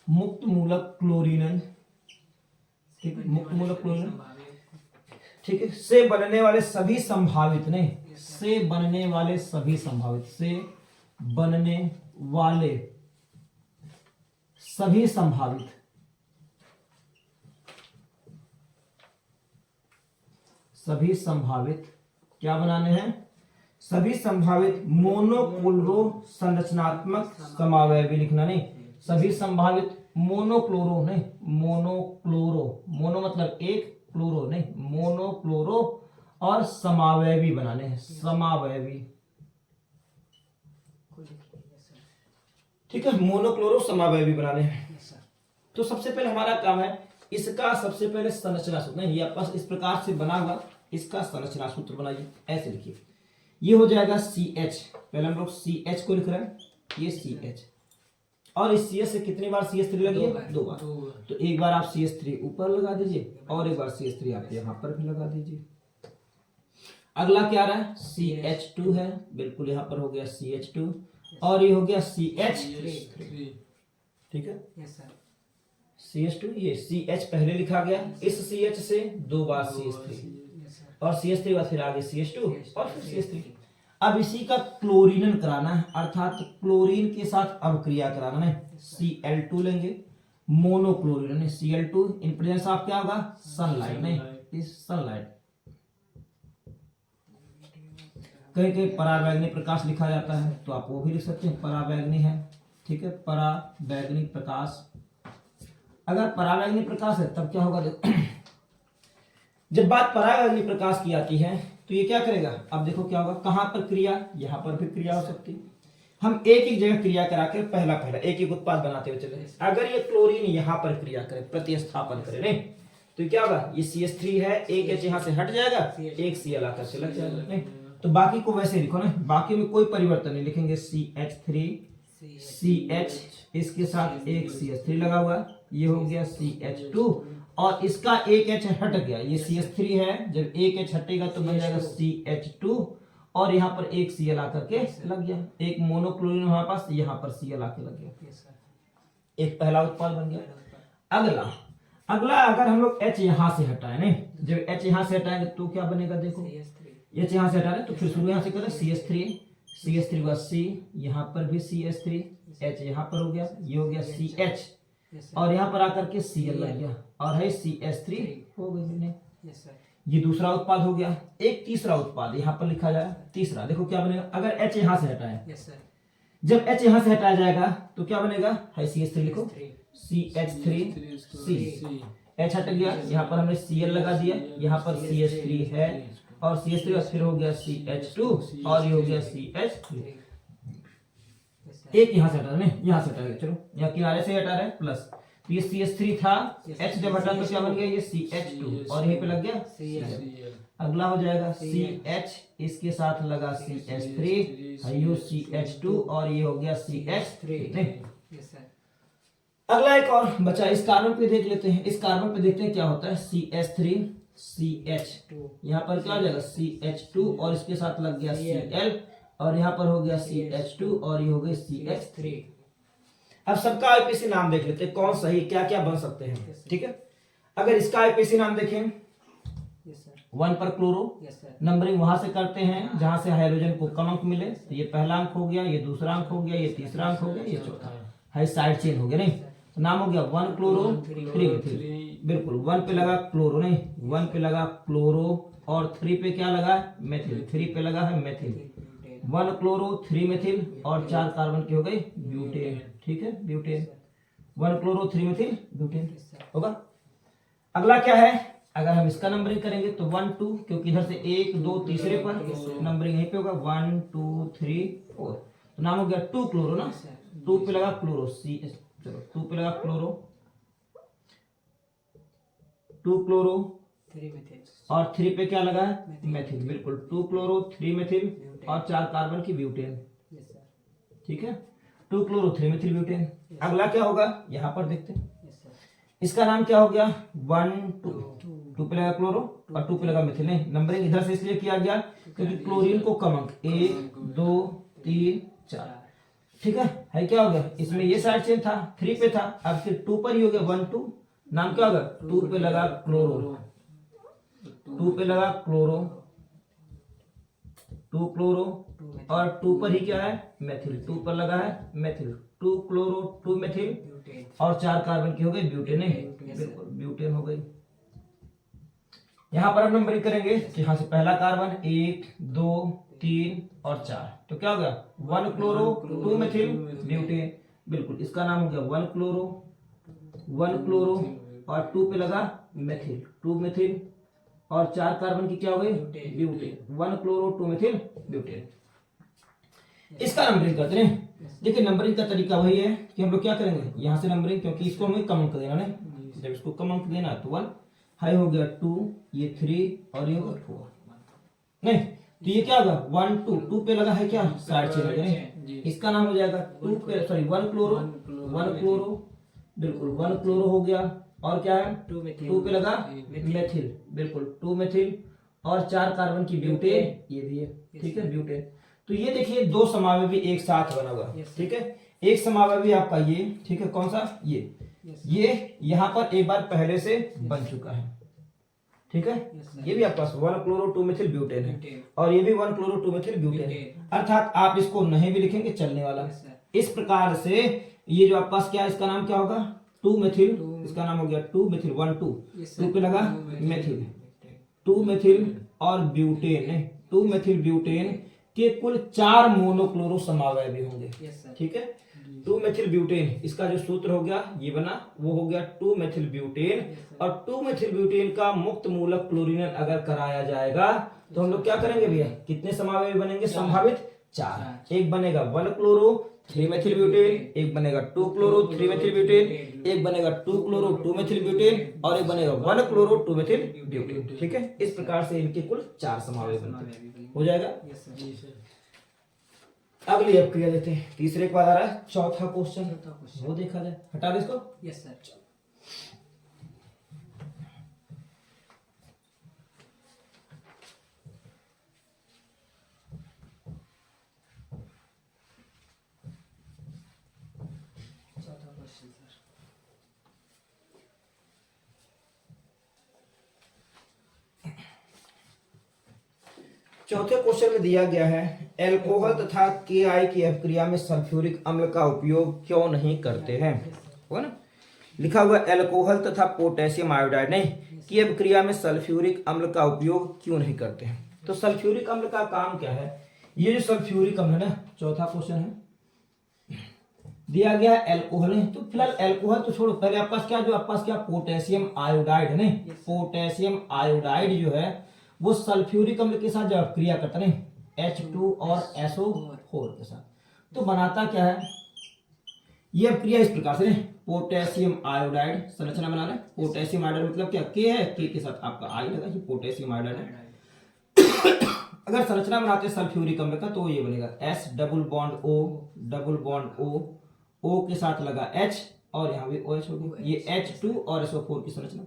मुक्त मूलक क्लोरीनन, ठीक है, मुक्त मूलक क्लोरीनन, ठीक है, से बनने वाले सभी संभावित, नहीं, से बनने वाले सभी संभावित, से बनने वाले सभी संभावित, सभी संभावित क्या बनाने हैं, सभी संभावित मोनोक्लोरो संरचनात्मक समावयवी लिखना नहीं, सभी संभावित मोनोक्लोरो नहीं, मोनोक्लोरो, मोनो मतलब एक, क्लोरो नहीं, मोनोक्लोरो और समावयवी बनाने हैं, समावयवी, ठीक है, मोनोक्लोरो समावयवी बनाने हैं। तो सबसे पहले हमारा काम है इसका सबसे पहले संरचना सूत्र, नहीं ये आपका इस प्रकार से बना हुआ, इसका संरचना सूत्र बनाइए, ऐसे लिखिए, ये हो जाएगा CH, पहले हम लोग CH को लिख रहे हैं, ये CH, और इस CH से कितनी बार CH3 लगी है, 2 बार, तो एक बार आप CH3 ऊपर लगा दीजिए, और एक बार CH3 आप यहाँ पर भी लगा दीजिए। अगला क्या रहा है, CH2 है, बिल्कुल यहाँ पर हो गया CH2, और ये हो गया CH3, ठीक है, CH2, ये CH पहले लिखा गया, इस CH से 2 बार CH3, और CH3 बाद फिर आगे CH2 और फिर CH3। अब इसी का क्लोरीनन कराना है, अर्थात क्लोरीन के साथ अवक्रिया कराना है, Cl2 लेंगे, मोनोक्लोरीन, Cl2 इन प्रेजेंस ऑफ क्या होगा, सनलाइट, नहीं, इस सनलाइट, कहीं कहीं परावैंगनी प्रकाश लिखा जाता है, तो आप वो भी लिख सकते हैं, परावैंगनी है, ठीक है, परावैंगनी प्रकाश। अगर परावैंगनी प्रकाश है तब क्या होगा, देखो जब बात परावैंगनी प्रकाश की आती है तो ये क्या करेगा, अब देखो क्या होगा, कहां पर क्रिया, यहां पर भी क्रिया हो सकती है। हम एक एक जगह क्रिया करा कर पहला पहला एक एक उत्पाद बनाते हुए चले। अगर ये क्लोरीन यहाँ पर क्रिया करे, प्रतिस्थापन करे नहीं, तो क्या होगा, ये CH3 है, एक H यहाँ से हट जाएगा, एक Cl आकर से लग जाएगा नहीं, तो बाकी को वैसे लिखो ना, बाकी में कोई परिवर्तन नहीं, लिखेंगे CH3 CH, इसके साथ एक CH3 लगा हुआ, ये हो गया CH2, और इसका एक H हट गया, ये CH3 है, जब एक H हटेगा तो बन जाएगा CH2, और यहाँ पर एक Cl आकर के लग गया, एक मोनोक्लोरीन हमारे पास, यहाँ पर Cl आके लग गया, एक पहला उत्पाद बन गया। अगला अगर हम लोग H यहाँ से हटाए नहीं, जब H यहाँ से हटाएंगे तो क्या बनेगा, देखो H यहाँ से हटा रहे तो फिर शुरू यहाँ से करें, CH3 हुआ C, यहाँ पर भी CH3, H यहाँ पर हो गया, ये हो गया CH, और यहाँ पर आकर के Cl लग गया, और है CH3 हो गई। ये दूसरा उत्पाद हो गया। एक तीसरा उत्पाद यहाँ पर लिखा जाए, तीसरा देखो क्या बनेगा, अगर H यहाँ से हटाए, जब H यहाँ से हटाया जाएगा तो क्या बनेगा, है CH3, लिखो CH3C, H हट गया, यहाँ पर हमने Cl लगा दिया, यहाँ पर CH3 है, और CH3 और फिर हो गया CH2, और ये हो गया CH3, एक यहाँ से हटा रहे, यहाँ से हटा, चलो यहाँ किनारे से हटा रहे प्लस, तो ये CH3 था, H जब हटा तो क्या बन गया, ये CH2, और यहीं पे लग गया Cl। अगला हो जाएगा CH, इसके साथ लगा CH3, ये CH2, और ये हो गया CH3। अगला एक और बचा, इस कार्बन पे देख लेते हैं, इस कार्बन पे देखते हैं क्या होता है, CH3 CH, यहाँ पर क्या हो जाएगा CH2, और इसके साथ लग गया Cl, और यहाँ पर हो गया CH2, और ये हो गई CH3। अब सबका आईपीसी नाम देख लेते हैं, कौन सही क्या क्या बन सकते हैं, ठीक है। अगर इसका आईपीसी नाम देखें, 1 पर क्लोरो, नंबरिंग वहां से करते हैं जहां से हाइड्रोजन को कम अंक मिले, तो ये पहला अंक हो गया, ये दूसरा अंक हो गया, ये तीसरा अंक हो गया, ये चौथा है, साइड चेन हो गया नहीं, तो नाम हो गया 1 क्लोरो 3 मिथिल, बिल्कुल 1 पे लगा क्लोरो नहीं, 1 पे लगा क्लोरो, और 3 पे क्या लगा, मेथिल, 3 पे लगा है मेथिल, 1 क्लोरो 3 मेथिल, और 4 कार्बन की हो गई ब्यूटेन, ठीक है, ब्यूटेन, 1 क्लोरो 3 मेथिल ब्यूटेन होगा। अगला क्या है, अगर हम इसका नंबरिंग करेंगे तो 1 2, क्योंकि इधर से 1 2 तीसरे पर नंबरिंग यहीं पे होगा, 1 2 3 4, तो नाम हो गया 2 क्लोरो ना, 2 पे लगा क्लोरो सी, चलो 2 पे लगा क्लोरो, 2 क्लोरो 3 मेथिल, और 3 पे क्या लगा है, मेथिल, बिल्कुल 2 क्लोरो 3 मेथिल, और 4 कार्बन की ब्यूटेन, ठीक है, 2 क्लोरो 3 मेथिल ब्यूटेन। अगला क्या होगा, यहाँ पर देखते हैं, इसका नाम क्या हो गया, 1 2 पे लगा क्लोरो और 2 पे लगा मेथिल, नहीं नंबरिंग इधर से इसलिए किया गया क्योंकि क्लोरीन को कम अंक 1 2 3 4, ठीक है क्या हो गया, इसमें ये साइड चेन था, 3 पे था, अब फिर 2 पर ही हो गया, 1 2, नाम क्या होगा, 2 पे लगा क्लोरो, 2 पे लगा क्लोरो, 2 क्लोरो, और 2 पर ही क्या है, मेथिल, 2 पर लगा है मेथिल, 2 क्लोरो 2 मेथिल, और 4 कार्बन की हो गई ब्यूटेन, बिल्कुल ब्यूटेन हो गई। यहां पर हम नंबरिंग करेंगे, यहां से पहला कार्बन 1 2 3 और 4, तो क्या हो गया, 1 क्लोरो 2 मेथिल ब्यूटेन, बिल्कुल इसका नाम हो गया 1 क्लोरो, 1 क्लोरो, और 2 पे लगा मेथिल, 2 मेथिल, और 4 कार्बन की क्या हो गई ब्यूटेन, 1 क्लोरो 2 मेथिल ब्यूटेन। इसका नंबरिंग करते हैं, देखिए नंबरिंग का तरीका वही है कि हम लोग क्या करेंगे, यहाँ से नंबरिंग, क्योंकि इसको हमें कम अंक देना नहीं, जब इसको कम अंक देना तो 1, हाई हो गया 2, ये 3, और ये होगा 4, नहीं तो ये क्या होगा 1 2, 2 पे लगा है क्या, साइड चेन लगा नहीं, इसका नाम हो जाएगा 2 पे, सॉरी 1 क्लोरो, 1 क्लोरो, बिल्कुल 1 क्लोरो हो गया, और क्या है 2 पे लगा मेथिल, बिल्कुल 2 मेथिल, और 4 कार्बन की ब्यूटेन, ये भी है, ठीक है ब्यूटेन। तो ये देखिए 2 समावयवी एक साथ बना हुआ, ठीक है, एक समावयवी आपका ये, ठीक है, कौन सा ये यहाँ पर एक बार पहले से बन चुका है, ठीक है, ये भी आपके पास 1 क्लोरो 2 मेथिल ब्यूटेन है, और ये भी 1 क्लोरो 2 मेथिल ब्यूटेन है, अर्थात आप इसको नहीं भी लिखेंगे चलने वाला। इस प्रकार से ये जो आपके पास क्या है, इसका नाम क्या होगा 2 मेथिल, इसका नाम हो गया 2 मेथिल, 1 2 पे लगा मेथिल, 2 मेथिल और ब्यूटेन है, 2 मेथिल ब्यूटेन के कुल 4 मोनोक्लोरो समावयवी होंगे, ठीक है, 2 मेथिल ब्यूटेन, इसका जो सूत्र हो गया ये बना, वो हो गया 2 मेथिल ब्यूटेन, और 2 मेथिल ब्यूटेन का मुक्त मूलक क्लोरीनेट अगर कराया जाएगा तो हम लोग क्या करेंगे भैया, कितने समावयवी बनेंगे, संभावित 4, एक बनेगा 1 क्लोरो 3 मेथिल ब्यूटेन, एक बनेगा 2 क्लोरो 3 मेथिल ब्यूटेन, एक बनेगा 2 क्लोरो 2 मेथिल ब्यूटेन और एक बनेगा 1 क्लोरो 2 मेथिल ब्यूटेन। ठीक है, इस प्रकार से इनके कुल 4 समावेश बनते हैं। हो जाएगा। अगली अभिक्रिया देते हैं, तीसरे के बाद आ रहा है चौथा क्वेश्चन, वो देखा जाए। हटा दे इसको। Yes sir. चौथा क्वेश्चन सर। चौथे क्वेश्चन में दिया गया है एल्कोहल तथा KI की अभिक्रिया में सल्फ्यूरिक अम्ल का उपयोग क्यों नहीं करते हैं। हो ना, लिखा हुआ एल्कोहल तथा पोटेशियम आयोडाइड नहीं की अभिक्रिया में सल्फ्यूरिक अम्ल का उपयोग क्यों नहीं करते हैं। तो सल्फ्यूरिक अम्ल का काम क्या है, ये जो सल्फ्यूरिक अम्ल है ना, चौथा क्वेश्चन है, दिया गया है एल्कोहल है, तो फिलहाल एल्कोहल तो छोड़ो, पहले आपके पास क्या, जो आपके पास क्या पोटेशियम आयोडाइड है ना, पोटेशियम आयोडाइड जो है वो सल्फ्यूरिक अम्ल के साथ जब अभिक्रिया करता है H2 और SO4 के साथ, तो बनाता क्या है, ये अभिक्रिया इस प्रकार से, पोटेशियम आयोडाइड संरचना बनाना है। पोटेशियम आयोडाइड मतलब क्या, के है, के के साथ आपका आई लगा, ये पोटेशियम आयोडाइड है। अगर संरचना बनाते हैं सल्फ्यूरिक अम्ल का तो ये बनेगा S double bond O O के साथ लगा H और यहाँ भी OH हो गया, ये H2 और SO4 की संरचना।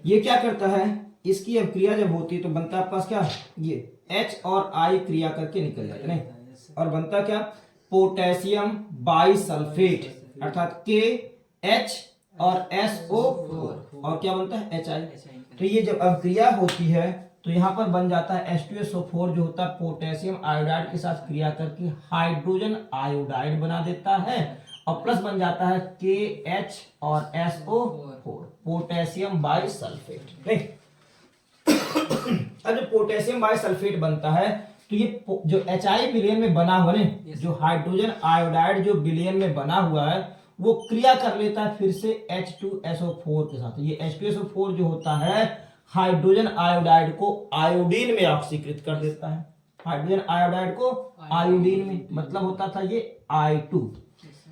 ये क्या करता है, इसकी अभिक्रिया जब होती है तो बनता है आपके पास क्या, ये H और I क्रिया करके निकल जाते हैं और बनता क्या, पोटेशियम बाइसल्फेट अर्थात KH और SO4 और क्या बनता है HI। तो ये जब अभिक्रिया होती है तो यहाँ पर बन जाता है H2SO4 जो होता है पोटेशियम आयोडाइड के साथ क्रिया करके हाइड्रोजन आयोडाइड बना देता है और प्लस बन जाता है KH और SO4 पोटेशियम बाइसल्फेट। नहीं, अब जब पोटेशियम बाइसल्फेट बनता है तो ये जो HI विलयन में बना हुआ है, जो हाइड्रोजन आयोडाइड जो विलयन में बना हुआ है वो क्रिया कर लेता है फिर से H2SO4 के साथ। ये H2SO4 जो होता है हाइड्रोजन आयोडाइड को आयोडीन में ऑक्सीकृत कर देता है, हाइड्रोजन आयोडाइड को आयोडीन में, मतलब होता था ये I2।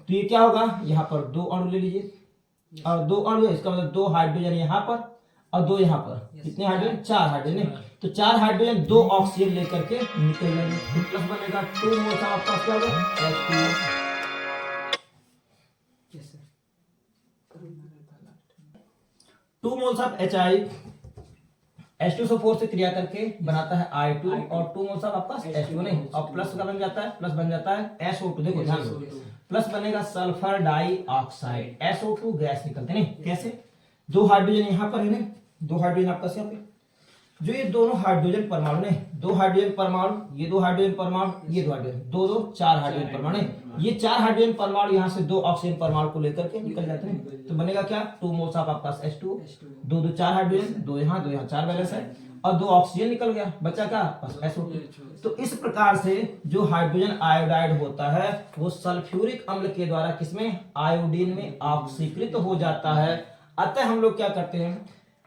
तो ये क्या होगा, यहाँ पर 2 अणु ले लीजिए और 2 अणु, इसका मतलब 2 हाइड्रोजन यहाँ पर और 2 यहाँ पर, कितने हाइड्रोजन, 4 हाइड्रोजन। तो 4 हाइड्रोजन 2 ऑक्सीजन लेकर के निकल जाएंगे, तो प्लस बनेगा 2 मोल्स आपके पास क्या होगा H2O। 2 moles of HI H2SO4 से क्रिया करके बनाता है I2 और 2 मोल्स ऑफ आपका H2O नहीं, और प्लस का बन जाता है, प्लस बन जाता है SO2। देखो ध्यान दो, प्लस बनेगा सल्फर डाइऑक्साइड, SO2 गैस निकलते नहीं, कैसे, 2 हाइड्रोजन यहाँ पर है ना, 2 हाइड्रोजन आपका यहाँ पे, जो ये दोनों हाइड्रोजन परमाणु ने, 2 हाइड्रोजन परमाणु, ये 2 हाइड्रोजन परमाणु, ये 2 हाइड्रोजन, 2 2 4 हाइड्रोजन परमाणु, ये 4 हाइड्रोजन परमाणु यहाँ से 2 ऑक्सीजन परमाणु को लेकर के निकल जाते हैं। तो बनेगा क्या, 2 मोल्स ऑफ आपका H2O, 2 2 4 हाइड्रोजन, 2 यहाँ 4 बैलेंस है और 2 ऑक्सीजन निकल गया, बचा क्या बस SO2। तो इस प्रकार से जो हाइड्रोजन आयोडाइड होता है वो सल्फ्यूरिक अम्ल के द्वारा किसमें, आयोडीन में ऑक्सीकृत हो जाता है। अतः हम लोग क्या करते हैं,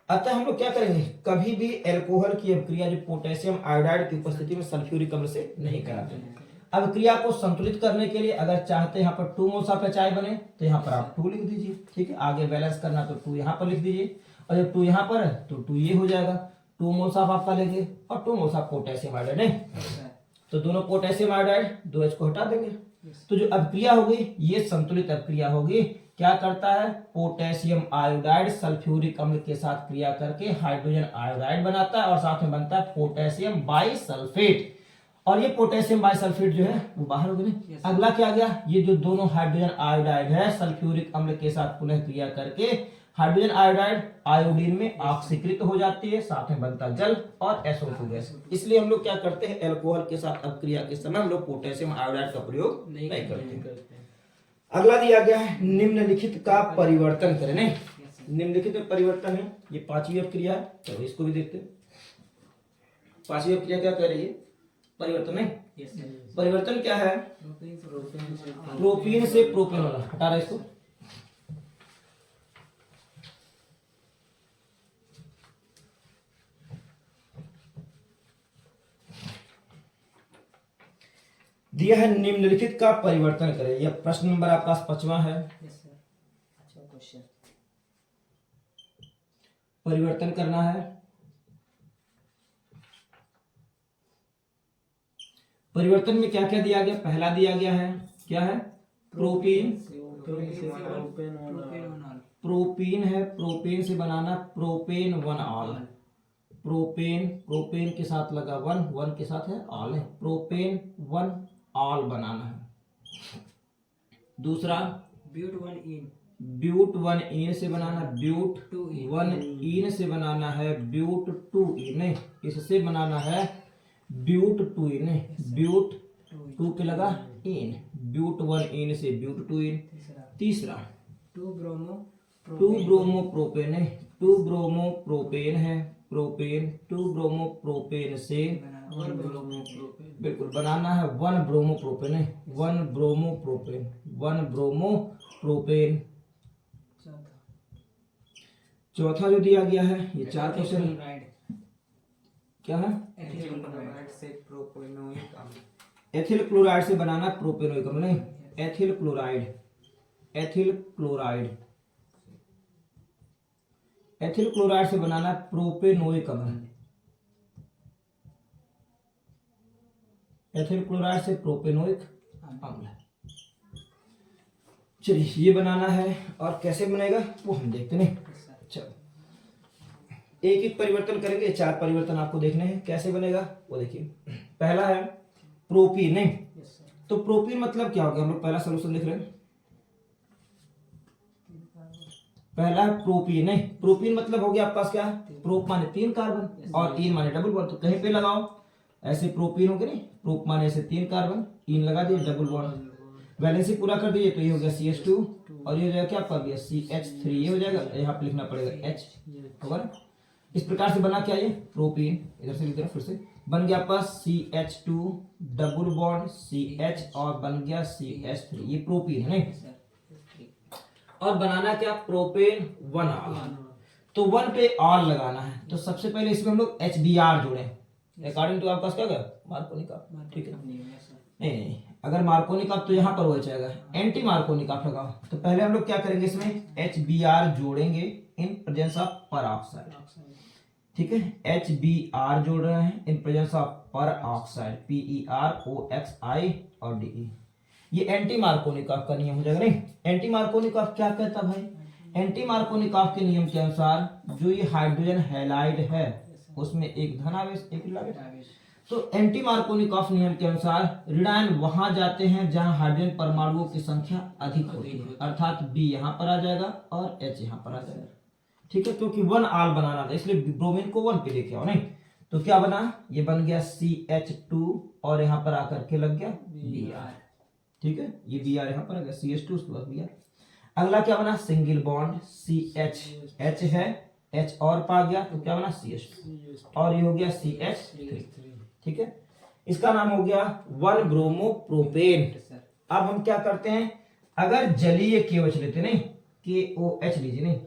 अतः हम लोग क्या करेंगे, कभी भी एल्कोहल की अभिक्रिया जो पोटेशियम आयोडाइड की उपस्थिति में सल्फ्यूरिक अम्ल से नहीं कराते हैं। अभिक्रिया को संतुलित करने के लिए अगर चाहते हैं यहाँ पर 2 मोल्स ऑफ HI बने तो यहाँ पर आप 2 लिख दीजिए, ठीक है, आगे बैलेंस करना तो 2 यहाँ पर लिख दीजिए और जब 2 यहाँ पर है तो 2 ये हो जाएगा, 2 मोल्स ऑफ आपका लेंगे और 2 मोल्स ऑफ पोटेशियम आयोडाइड नहीं, तो दोनों पोटेशियम आयोडाइड 2H को हटा देंगे। तो जो अभिक्रिया होगी ये संतुलित अभिक्रिया होगी, क्या करता है, पोटेशियम आयोडाइड सल्फ्यूरिक अम्ल के साथ क्रिया करके हाइड्रोजन आयोडाइड बनाता है और साथ में बनता है पोटेशियम बाइसल्फेट, और ये पोटेशियम बाइसल्फेट जो है वो बाहर हो गया। अगला क्या गया, ये जो दोनों हाइड्रोजन आयोडाइड है सल्फ्यूरिक अम्ल के साथ पुनः क्रिया करके हाइड्रोजन आयोडाइड आयोडीन में ऑक्सीकृत हो जाती है, साथ में बनता जल और SO2 गैस। इसलिए हम लोग क्या करते हैं, एल्कोहल के साथ अभिक्रिया के समय हम लोग पोटेशियम आयोडाइड का प्रयोग नहीं करते। अगला दिया गया है निम्नलिखित का परिवर्तन करें, नहीं निम्नलिखित में परिवर्तन है, ये 5वीं अभिक्रिया है, तो इसको भी देखते हैं। 5वीं अभिक्रिया क्या कह रही है, परिवर्तन है। परिवर्तन क्या है, प्रोपीन से प्रोपेनॉल, हटा रहे इसको, दिया है निम्नलिखित का परिवर्तन करें। यह प्रश्न नंबर आपका 5वां है। Yes sir. अच्छा क्वेश्चन। परिवर्तन करना है। परिवर्तन में क्या क्या दिया गया? पहला दिया गया है क्या है? प्रोपीन। प्रोपीन है, प्रोपेन से बनाना प्रोपेन 1 ऑल। प्रोपेन, प्रोपेन के साथ लगा 1, 1 के साथ है ऑल है, प्रोपेन 1 ऑल बनाना है। दूसरा ब्यूट 1 इन। ब्यूट 1 इन से बनाना, ब्यूट 1 इन से बनाना है, ब्यूट 2 इन, इससे बनाना है ब्यूट 2 इन, ब्यूट 2 पे लगा इन, ब्यूट 1 इन से ब्यूट 2 इन। तीसरा 2 ब्रोमो 2 ब्रोमो प्रोपेन है, 2 ब्रोमो प्रोपेन है, प्रोपेन 2 ब्रोमो प्रोपेन से 1 ब्रोमो प्रोपेन। बिल्कुल बनाना है 1 ब्रोमो प्रोपेन है, 1 ब्रोमो प्रोपेन, 1 ब्रोमो प्रोपेन। चौथा जो दिया गया है, ये 4 क्वेश्चन क्या है? एथिल क्लोराइड से प्रोपेनोइक अम्ल। एथिल क्लोराइड से बनाना प्रोपेनोइक अम्ल नहीं, ethyl chloride, ethyl chloride, ethyl chloride से बनाना प्रोपेनोइक अम्ल, एथिल क्लोराइड से प्रोपेनोइक अम्ल। चलिए ये बनाना है, और कैसे बनेगा वो हम देखते हैं। चलो एक एक परिवर्तन करेंगे, 4 परिवर्तन आपको देखने हैं, कैसे बनेगा वो देखिए। पहला है प्रोपीन, नहीं तो प्रोपीन मतलब क्या हो गया? हम लोग पहला सोल्यूशन लिख रहे हैं। पहला है प्रोपीन, नहीं प्रोपीन मतलब हो गया आपके पास क्या? प्रोप माने 3 कार्बन और इन माने डबल बॉन्ड, तो कहीं पे लगाओ ऐसे प्रोपीन हो गया, नहीं प्रोप माने ऐसे 3 कार्बन, इन लगा दिए, डबल बॉन्ड, वैलेंसी पूरा कर दीजिए, तो ये हो गया CH2 और ये हो जाएगा क्या आपका गया CH3, ये हो जाएगा, यहाँ पे लिखना पड़ेगा H होगा ना। इस प्रकार से बना क्या ये प्रोपीन, इधर से लिख दे फिर से, बन गया आपका CH2 डबल बॉन्ड CH और बन गया CH3, ये प्रोपीन है नहीं। और बनाना क्या? प्रोपेन 1 ऑल, तो 1 पे ऑल लगाना है, तो सबसे पहले इसमें हम लोग HBr जोड़े अकॉर्डिंग टू आपका क्या गया मार्कोनिक ऑफ, ठीक है नहीं, अगर मार्कोनिक ऑफ तो यहाँ पर हो जाएगा, एंटी मार्कोनिक ऑफ लगाओ, तो पहले हम लोग क्या करेंगे इसमें HBr जोड़ेंगे इन प्रेजेंस ऑफ पर ऑक्साइड, ठीक है HBr जोड़ रहे हैं इन प्रेजेंस ऑफ पर ऑक्साइड PeROXI और DE, ये एंटी मार्कोनिक ऑफ का नियम हो जाएगा नहीं। एंटी मार्कोनिक ऑफ क्या कहता भाई? एंटी मार्कोनिक ऑफ के नियम के अनुसार जो ये हाइड्रोजन हैलाइड है उसमें एक धनावेश एक ऋणावेश, तो एंटी मार्कोनिक ऑफ नियम के अनुसार ऋणायन वहां जाते हैं जहां हाइड्रोजन परमाणुओं की संख्या अधिक होती है, अर्थात B यहाँ पर आ जाएगा और H यहाँ पर आ जाएगा, ठीक है, क्योंकि 1 ऑल बनाना था इसलिए ब्रोमीन को 1 पे लेके आओ नहीं, तो क्या बना? ये बन गया CH2 और यहाँ पर आकर के लग गया Br, ठीक है, ये Br यहाँ पर आ गया CH2 उसके बाद Br। अगला क्या बना? सिंगल बॉन्ड CH, H है H और पा गया तो क्या बना? CH2 और ये हो गया CH3, ठीक है, इसका नाम हो गया 1 ब्रोमो प्रोपेन। अब हम क्या करते हैं, अगर जलीय KOH लेते नहीं, KOH लीजिए नहीं,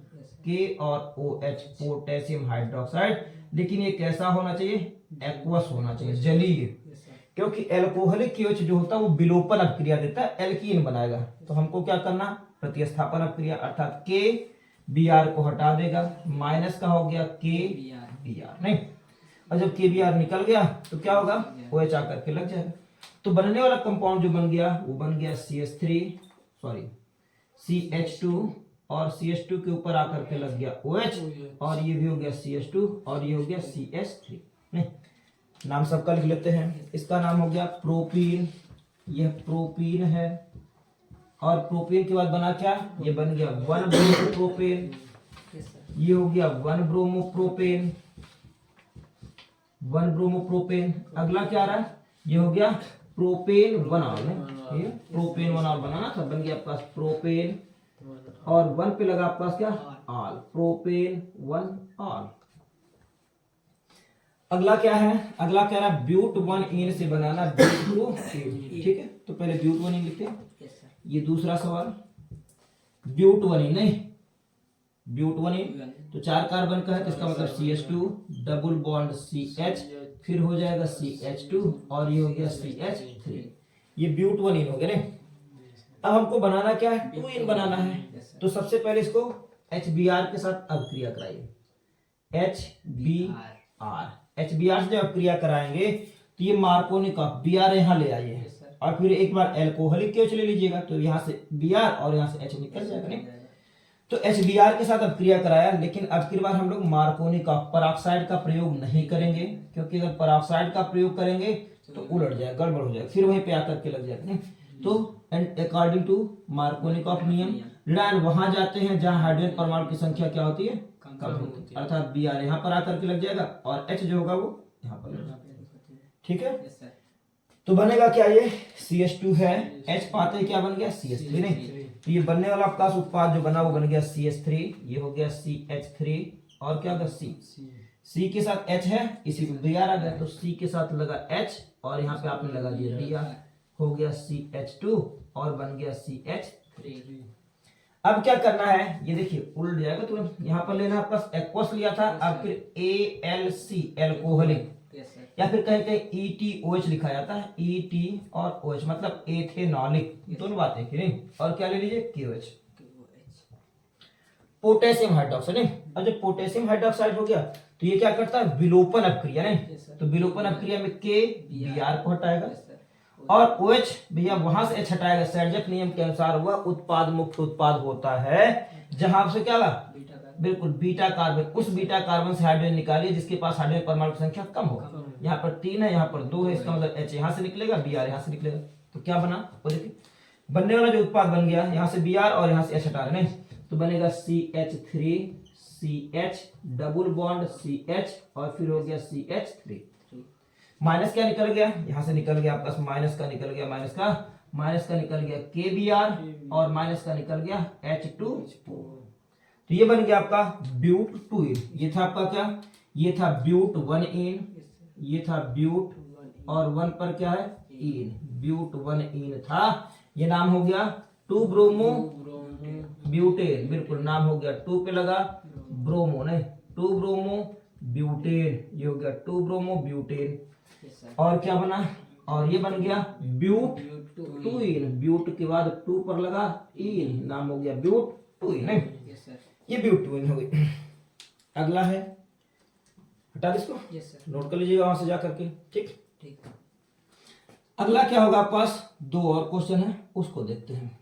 K और OH पोटेशियम हाइड्रोक्साइड, लेकिन ये कैसा होना चाहिए? एक्वस होना चाहिए, जलीय, क्योंकि एल्कोहलिक KOH जो होता है वो विलोपन अभिक्रिया देता है, एल्कीन बनाएगा, तो हमको क्या करना? प्रतिस्थापन अभिक्रिया, अर्थात K Br को हटा देगा, माइनस का हो गया K Br नहीं, और जब K Br निकल गया तो क्या होगा? OH आकर के लग जाएगा, तो बनने वाला कंपाउंड जो बन गया वो बन गया CH2 और CH2 के ऊपर आकर के लग गया OH और ये भी हो गया CH2 और ये हो गया CH3 नहीं, नाम सबका लिख लेते हैं। इसका नाम हो गया प्रोपीन, यह प्रोपीन है, और प्रोपीन के बाद बना क्या? ये बन गया 1 ब्रोमो प्रोपेन, ये हो गया 1 ब्रोमो प्रोपेन, 1 ब्रोमो प्रोपेन। अगला क्या रहा? ये हो गया प्रोपेन 1 ऑल, ये प्रोपेन 1 ऑल बनाना था, बन गया आपके पास प्रोपेन और 1 पे लगा आपके पास क्या? All, propane 1 all. अगला क्या है? अगला कह रहा है ब्यूट 1 इन से बनाना ब्यूट 2, ठीक है, तो पहले ब्यूट 1 इन लिखते हैं। ये दूसरा सवाल, ब्यूट 1 इन नहीं, ब्यूट 1 इन तो 4 कार्बन का है, तो इसका मतलब CH2 डबल बॉन्ड CH, फिर हो जाएगा CH2 और ये हो गया CH3, ये ब्यूट 1 इन हो गया नहीं। अब हमको बनाना क्या है, 2 इन बनाना है। तो सबसे पहले इसको HBr के साथ अभिक्रिया कराइए। HBr से जब अभिक्रिया कराएंगे तो ये मार्कोनिक ऑफ Br यहाँ ले आइए और फिर एक बार एल्कोहलिक KOH ले लीजिएगा, तो यहाँ से Br और यहाँ से H निकल जाएगा नहीं। तो HBr के साथ अभिक्रिया कराया, लेकिन अब की बार हम लोग मार्कोनिक ऑफ पेरोक्साइड का प्रयोग नहीं करेंगे, क्योंकि अगर पेरोक्साइड का प्रयोग करेंगे तो उलट जाएगा, गड़बड़ हो जाएगा, फिर वहीं पे आकर के लग जाएगा नहीं। तो and according to Markovnikov नियम ऋणायन वहां जाते हैं जहां हाइड्रोजन परमाणु की संख्या क्या होती है, कम होती है, अर्थात Br यहाँ पर आकर के लग जाएगा और H जो होगा वो यहाँ पर लग जाएगा। ठीक है, तो बनेगा क्या, ये CH2 है, H पाते हैं क्या बन गया CH3 नहीं। तो ये बनने वाला आपका उत्पाद जो बना वो बन गया CH3, ये हो गया CH3 और क्या होगा C के साथ H है, इसी को Br आ गया, तो C के साथ लगा H और यहाँ पे आपने लगा दिया Br, हो गया CH2 और बन गया CH3। अब क्या करना है, ये देखिए उल्ट जाएगा तुरंत, यहाँ पर लेना आपका एक्वस लिया था, अब फिर ALC एल्कोहलिक, या फिर कहीं कहीं ETOH लिखा जाता है, ET और OH मतलब एथेनॉलिक, दोनों बातें की नहीं। और क्या ले लीजिए KOH, पोटेशियम हाइड्रोक्साइड नहीं। अब जब पोटेशियम हाइड्रोक्साइड हो गया तो ये क्या करता है, विलोपन अभिक्रिया नहीं, तो विलोपन अभिक्रिया में K Br को हटाएगा और OH भैया वहां से H हटाएगा। सर्जक नियम के अनुसार वह उत्पाद मुक्त उत्पाद होता है जहां से क्या लगा, बिल्कुल बीटा कार्बन, उस बीटा कार्बन से हाइड्रोजन निकालिए जिसके पास हाइड्रोजन परमाणु की संख्या कम हो। यहाँ पर 3 है, यहाँ पर 2 है, इसका मतलब H यहाँ से निकलेगा, Br यहाँ से निकलेगा। तो क्या बना, वो देखिए बनने वाला जो उत्पाद बन गया, यहाँ से Br और यहाँ से H हटा रहे हैं, तो बनेगा CH3 CH double bond CH और फिर हो गया CH3। माइनस क्या निकल गया, यहाँ से निकल गया आपका माइनस का निकल गया, माइनस का निकल गया KBr और माइनस का निकल गया H2। तो ये बन गया आपका ब्यूट 2 इन। ये था आपका क्या, ये था ब्यूट 1 इन, ये था ब्यूट और 1 पर क्या है इन, ब्यूट 1 इन था। ये नाम हो गया 2 ब्रोमो ब्यूटेन, बिल्कुल नाम हो गया 2 पे लगा ब्रोमो नहीं, 2 ब्रोमो ब्यूटेन, ये हो गया 2 ब्रोमो ब्यूटेन। और क्या बना, और ये बन गया ब्यूट 2 इन, ब्यूट के बाद 2 पर लगा इन, नाम हो गया ब्यूट 2 इन नहीं। ये ब्यूट 2 इन हो गई। अगला है, हटा दे इसको, नोट कर लीजिएगा वहां से जा करके, ठीक। अगला क्या होगा आपके पास, 2 और क्वेश्चन है, उसको देखते हैं।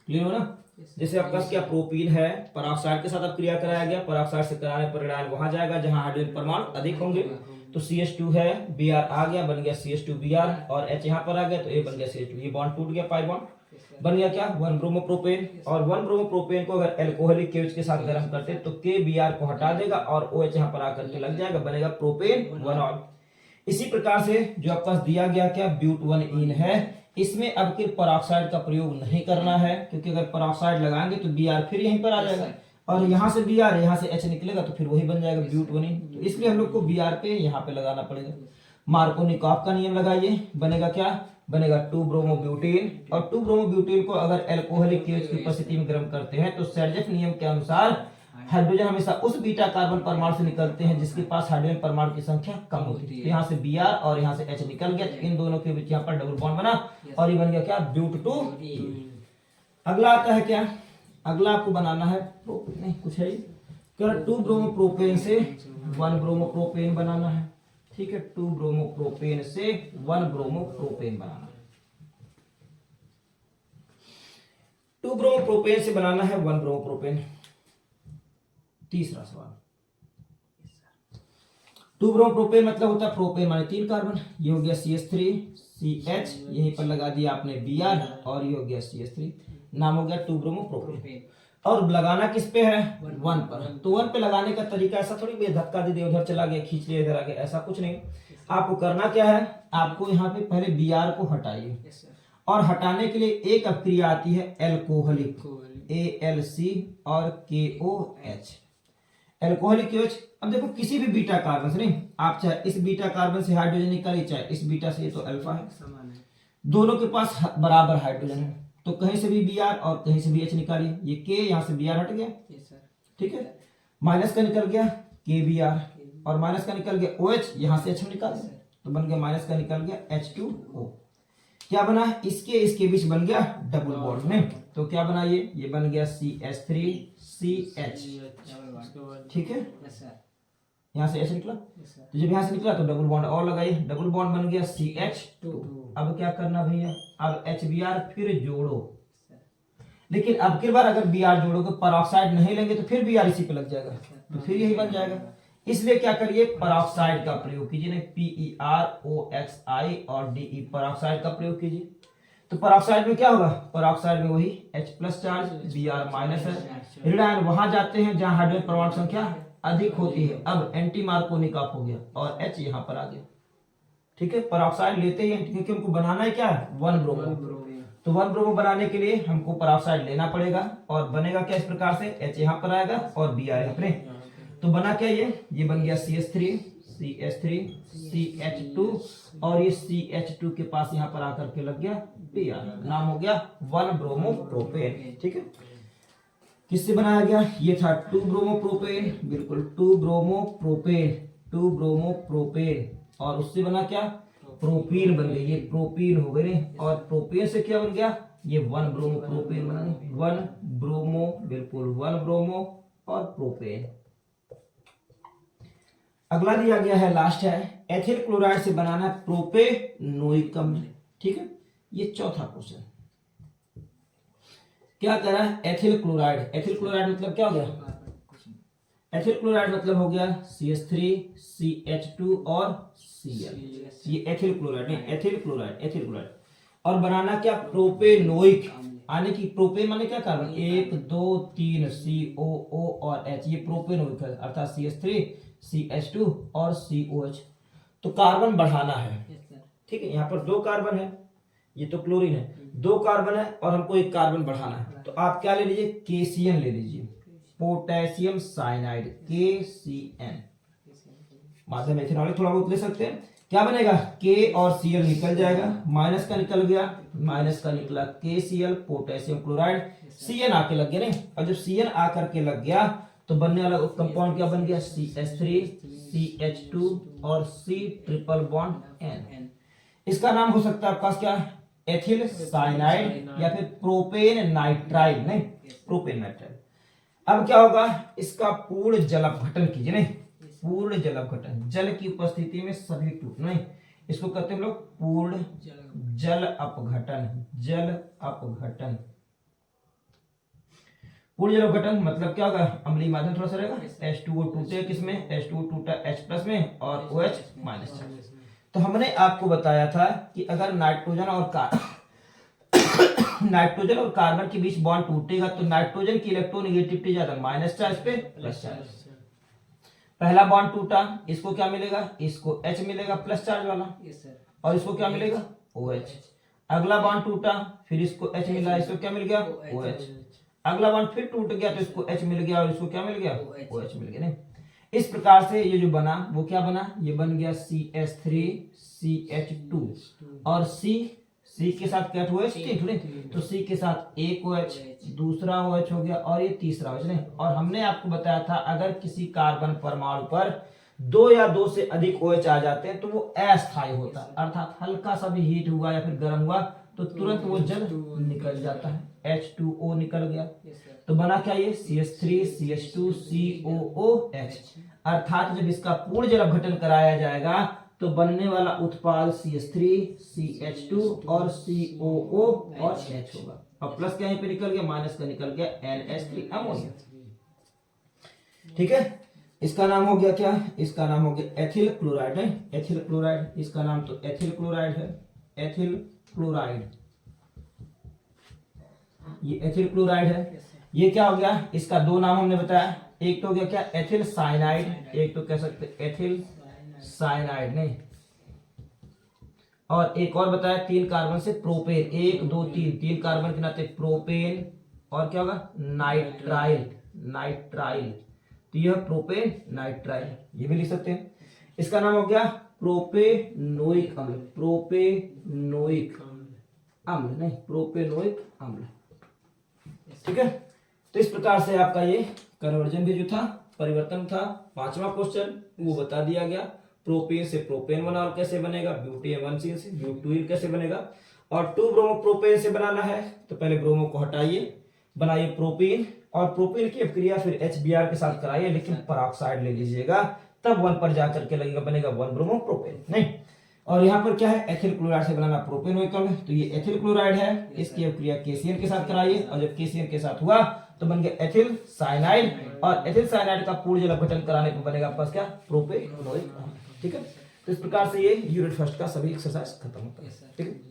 क्लियर हो ना, जैसे आपका क्या प्रोपीन है, पेरोक्साइड के साथ अब क्रिया कराया गया, पेरोक्साइड से कराने पर ऋणायन वहां जाएगा जहां हाइड्रोजन परमाणु अधिक होंगे। तो CH2 है, Br आ गया, बन गया CH2Br और H यहाँ पर आ गया तो ये बन गया CH2, ये बॉन्ड टूट गया, पाई बॉन्ड बन गया क्या 1 ब्रोमोप्रोपेन। और 1 ब्रोमोप्रोपेन को अगर एल्कोहलिक KOH के साथ गर्म करते तो KBr को हटा देगा और OH यहाँ पर आकर के लग जाएगा, बनेगा प्रोपेन 1 ऑल। इसी प्रकार से जो आपके पास दिया गया क्या ब्यूट 1 इन है, इसमें अब के पेरोक्साइड का प्रयोग नहीं करना है, क्योंकि अगर पेरोक्साइड लगाएंगे तो Br फिर यहीं पर आ जाएगा और यहाँ से Br यहाँ से H निकलेगा तो फिर वही बन जाएगा ब्यूट 1 इन। तो इसलिए हम लोग को Br पे यहाँ पे लगाना पड़ेगा। मार्कोनिकॉफ का नियम लगाइए, बनेगा क्या, बनेगा 2 ब्रोमोब्यूटेन। और 2 ब्रोमोब्यूटेन को अगर एल्कोहलिक KOH की उपस्थिति में गर्म करते हैं तो सर्जक नियम के अनुसार हाइड्रोजन हमेशा उस बीटा कार्बन परमाणु से निकलते हैं जिसके पास हाइड्रोजन परमाणु की संख्या कम होती है। तो यहाँ से Br और यहाँ से H निकल गया, तो इन दोनों के बीच यहाँ पर डबल बॉन्ड बना और ये बन गया क्या ब्यूट 2। अगला आता है क्या, अगला आपको बनाना है प्रोपेन, नहीं कुछ है 2 ब्रोमोप्रोपेन से 1 ब्रोमोप्रोपेन बनाना है। ठीक है, 2 ब्रोमोप्रोपेन से 1 ब्रोमोप्रोपेन बनाना है। 2 ब्रोमोप्रोपेन से बनाना है 1 ब्रोमोप्रोपेन। तीसरा सवाल, 2 ब्रोमोप्रोपेन मतलब होता है प्रोपेन माने 3 कार्बन, ये हो गया CH3 CH, यहीं पर लगा दिया आपने Br और ये हो गया CH3, नाम हो गया 2 ब्रोमोप्रोपेन। और लगाना किस पे है 1 पर, तो 1 पे लगाने का तरीका ऐसा थोड़ी भी धक्का दे दिया उधर चला गया, खींच लिया इधर आ गया, ऐसा कुछ नहीं। आपको करना क्या है, आपको यहाँ पे पहले Br को हटाइए और हटाने के लिए एक अभिक्रिया आती है एल्कोहलिक ALC और KOH, एल्कोहलिक KOH। अब देखो किसी भी बीटा कार्बन से नहीं, आप चाहे इस बीटा कार्बन से हाइड्रोजन निकालिए चाहे इस बीटा से, ये तो अल्फा है, दोनों के पास बराबर हाइड्रोजन है, तो कहीं से भी Br और कहीं से भी H निकालिए, ये K यहाँ से Br हट गया, ठीक है, माइनस का निकल गया KBr और माइनस का निकल गया OH, यहाँ से H निकाल दिया तो बन गया माइनस का निकल गया H2O। क्या बना, इसके इसके बीच बन गया डबल बॉन्ड में, तो क्या बना ये बन गया CH3CH, ठीक है, यहाँ से H निकला, तो जब यहाँ से निकला तो डबल बॉन्ड और लगाइए, डबल बॉन्ड बन गया CH2। अब क्या करना भैया, अब HBr फिर जोड़ो, लेकिन अब की बार अगर Br जोड़ोगे, परऑक्साइड नहीं लेंगे तो फिर Br इसी पे लग जाएगा, तो फिर यही बन जाएगा। इसलिए क्या करिए, परऑक्साइड का प्रयोग कीजिए, नहीं PeROXI और De, परऑक्साइड का प्रयोग कीजिए। तो परऑक्साइड में क्या होगा, परऑक्साइड में वही H+ चार्ज, Br माइनस है, ऋण आयन वहां जाते हैं जहां हाइड्रोजन परमाणु संख्या अधिक होती है। अब एंटी मार्कोनिक ऑफ हो गया और H यहाँ पर आ गया, ठीक है। परऑक्साइड लेते ही क्योंकि हमको बनाना है क्या, 1 ब्रोमो, तो 1 ब्रोमो बनाने के लिए हमको परऑक्साइड लेना पड़ेगा, और बनेगा क्या इस प्रकार से, H यहाँ पर आएगा और Br यहाँ पर, तो बना क्या ये बन गया CH3 CH2, और ये CH2 के पास यहाँ पर आकर के लग गया Br, नाम हो गया 1 ब्रोमो प्रोपेन, ठीक है। किससे बनाया गया, ये था 2 ब्रोमो प्रोपेन, बिल्कुल 2 ब्रोमो प्रोपेन, और उससे बना क्या, प्रोपीन बन गई, ये प्रोपीन हो गए, और प्रोपेन से क्या बन गया, ये 1 ब्रोमो प्रोपेन बना, 1 ब्रोमो, बिल्कुल 1 ब्रोमो और प्रोपेन। अगला दिया गया है, लास्ट है, एथिल क्लोराइड से बनाना प्रोपेनोइक अम्ल, ठीक है। ये चौथा क्वेश्चन क्या करा है, एथिल क्लोराइड मतलब क्या हो गया, एथिल क्लोराइड मतलब हो गया CH3 CH2 और Cl, ये एथिल क्लोराइड नहीं, एथिल क्लोराइड, और बनाना क्या, प्रोपेनोइक, आने की प्रोपेन माने क्या, कार्बन 1 2 3 COO और H, ये प्रोपेनोइक है, अर्थात CH3 CH2 और COH, तो कार्बन बढ़ाना है, ठीक है। यहाँ पर 2 कार्बन है, ये तो क्लोरीन है, 2 कार्बन है और हमको 1 कार्बन बढ़ाना है, तो आप क्या ले लीजिए, KCN ले लीजिए, पोटेशियम साइनाइड, KCN, माध्यम एथेनॉल थोड़ा बहुत ले सकते हैं। क्या बनेगा, K और Cl निकल जाएगा, माइनस का निकल गया, माइनस का निकला KCl, पोटेशियम क्लोराइड, Cn आके लग गया, नहीं, और जब Cn आकर के लग गया तो बनने वाला कंपाउंड क्या बन गया, CH3 CH2 और C ट्रिपल बॉन्ड N। इसका नाम हो सकता है आपके पास क्या, एथिल साइनाइड या फिर प्रोपेन नाइट्राइल, नहीं प्रोपेन नाइट्राइल। अब क्या होगा, इसका पूर्ण जल अपघटन कीजिए, नहीं पूर्ण जल अपघटन, जल की उपस्थिति में सभी टूट, नहीं इसको कहते हैं लोग पूर्ण जल अपघटन, पूर्ण जल अपघटन मतलब क्या होगा, अम्लीय माध्यम थोड़ा सा रहेगा, H2O टूटे किसमें, H2O टूटा H+ में और OH माइनस। तो हमने आपको बताया था कि अगर नाइट्रोजन और कार्बन के बीच बॉन्ड टूटेगा तो नाइट्रोजन की इलेक्ट्रोनेगेटिविटी ज्यादा, माइनस चार्ज पे प्लस चार्ज। पहला बॉन्ड टूटा, इसको क्या मिलेगा, इसको H मिलेगा प्लस चार्ज वाला, और इसको क्या मिलेगा, OH। अगला बॉन्ड टूटा, फिर इसको H मिला, इसको क्या मिल गया, OH। अगला बॉन्ड फिर टूट गया तो इसको H मिल गया और इसको क्या मिल गया, OH मिल गया, नहीं। इस प्रकार से ये जो बना वो क्या बना, ये बन गया CH3 CH2 और C के साथ क्या हुआ, तो C के साथ एक OH, दूसरा OH हो गया और ये तीसरा OH, नहीं। और हमने आपको बताया था अगर किसी कार्बन परमाणु पर 2 या 2 से अधिक OH आ जाते हैं तो वो अस्थायी होता है, अर्थात हल्का सा भी हीट हुआ या फिर गर्म हुआ तो तुरंत वो जल निकल जाता है, H2O निकल गया। तो बना क्या ये CH3 CH2 COOH, अर्थात जब इसका पूर्ण जल अपघटन कराया जाएगा तो बनने वाला उत्पाद CH3 CH2 और COO और H होगा, और प्लस क्या यहीं पे निकल गया, माइनस का निकल गया NH3 अमोनिया, ठीक है। इसका नाम हो गया क्या, इसका नाम हो गया एथिल क्लोराइड, है एथिल क्लोराइड, इसका नाम तो एथिल क्लोराइड है, एथिल क्लोराइड, ये एथिल क्लोराइड है। ये क्या हो गया, इसका 2 नाम हमने बताया, एक तो हो गया क्या एथिल साइनाइड, एक तो कह सकते एथिल साइनाइड, नहीं, और एक और बताया 3 कार्बन से प्रोपेन, 1 2 3 कार्बन के नाते प्रोपेन, और क्या होगा नाइट्राइल, तो यह प्रोपेन नाइट्राइल, ये भी लिख सकते हैं। इसका नाम हो गया प्रोपेनोइक अम्ल, नहीं प्रोपेनोइक अम्ल, ठीक है। तो इस प्रकार से आपका ये कन्वर्जन भी जो था, परिवर्तन था, 5वां क्वेश्चन वो बता दिया गया। प्रोपेन से प्रोपेन कैसे बनेगा, ब्यूटेन से ब्यूटीन कैसे बनेगा। और 2 ब्रोमो प्रोपेन से बनाना है तो पहले ब्रोमो को हटाइए, बनाइए प्रोपेन, और प्रोपेन की अपक्रिया फिर HBr के साथ कराइए, लेकिन पेरोक्साइड ले लीजिएगा, तब 1 पर जाकर के लगेगा, बनेगा 1 ब्रोमो प्रोपेन नहीं। और यहाँ पर क्या है, एथिल क्लोराइड से बनाना प्रोपेन व्हीकल है, तो ये एथिल क्लोराइड है, इसकी अपक्रिया KCl के साथ कराइए, और जब KCl के साथ हुआ तो बन गया एथिल साइनाइड, और एथिल साइनाइड का पूर्ण जल अपघटन कराने पर बनेगा आपके पास क्या, प्रोपेनोइक अम्ल। ठीक है, तो इस प्रकार से ये यूनिट फर्स्ट का सभी एक्सरसाइज खत्म होता है। ठीक है।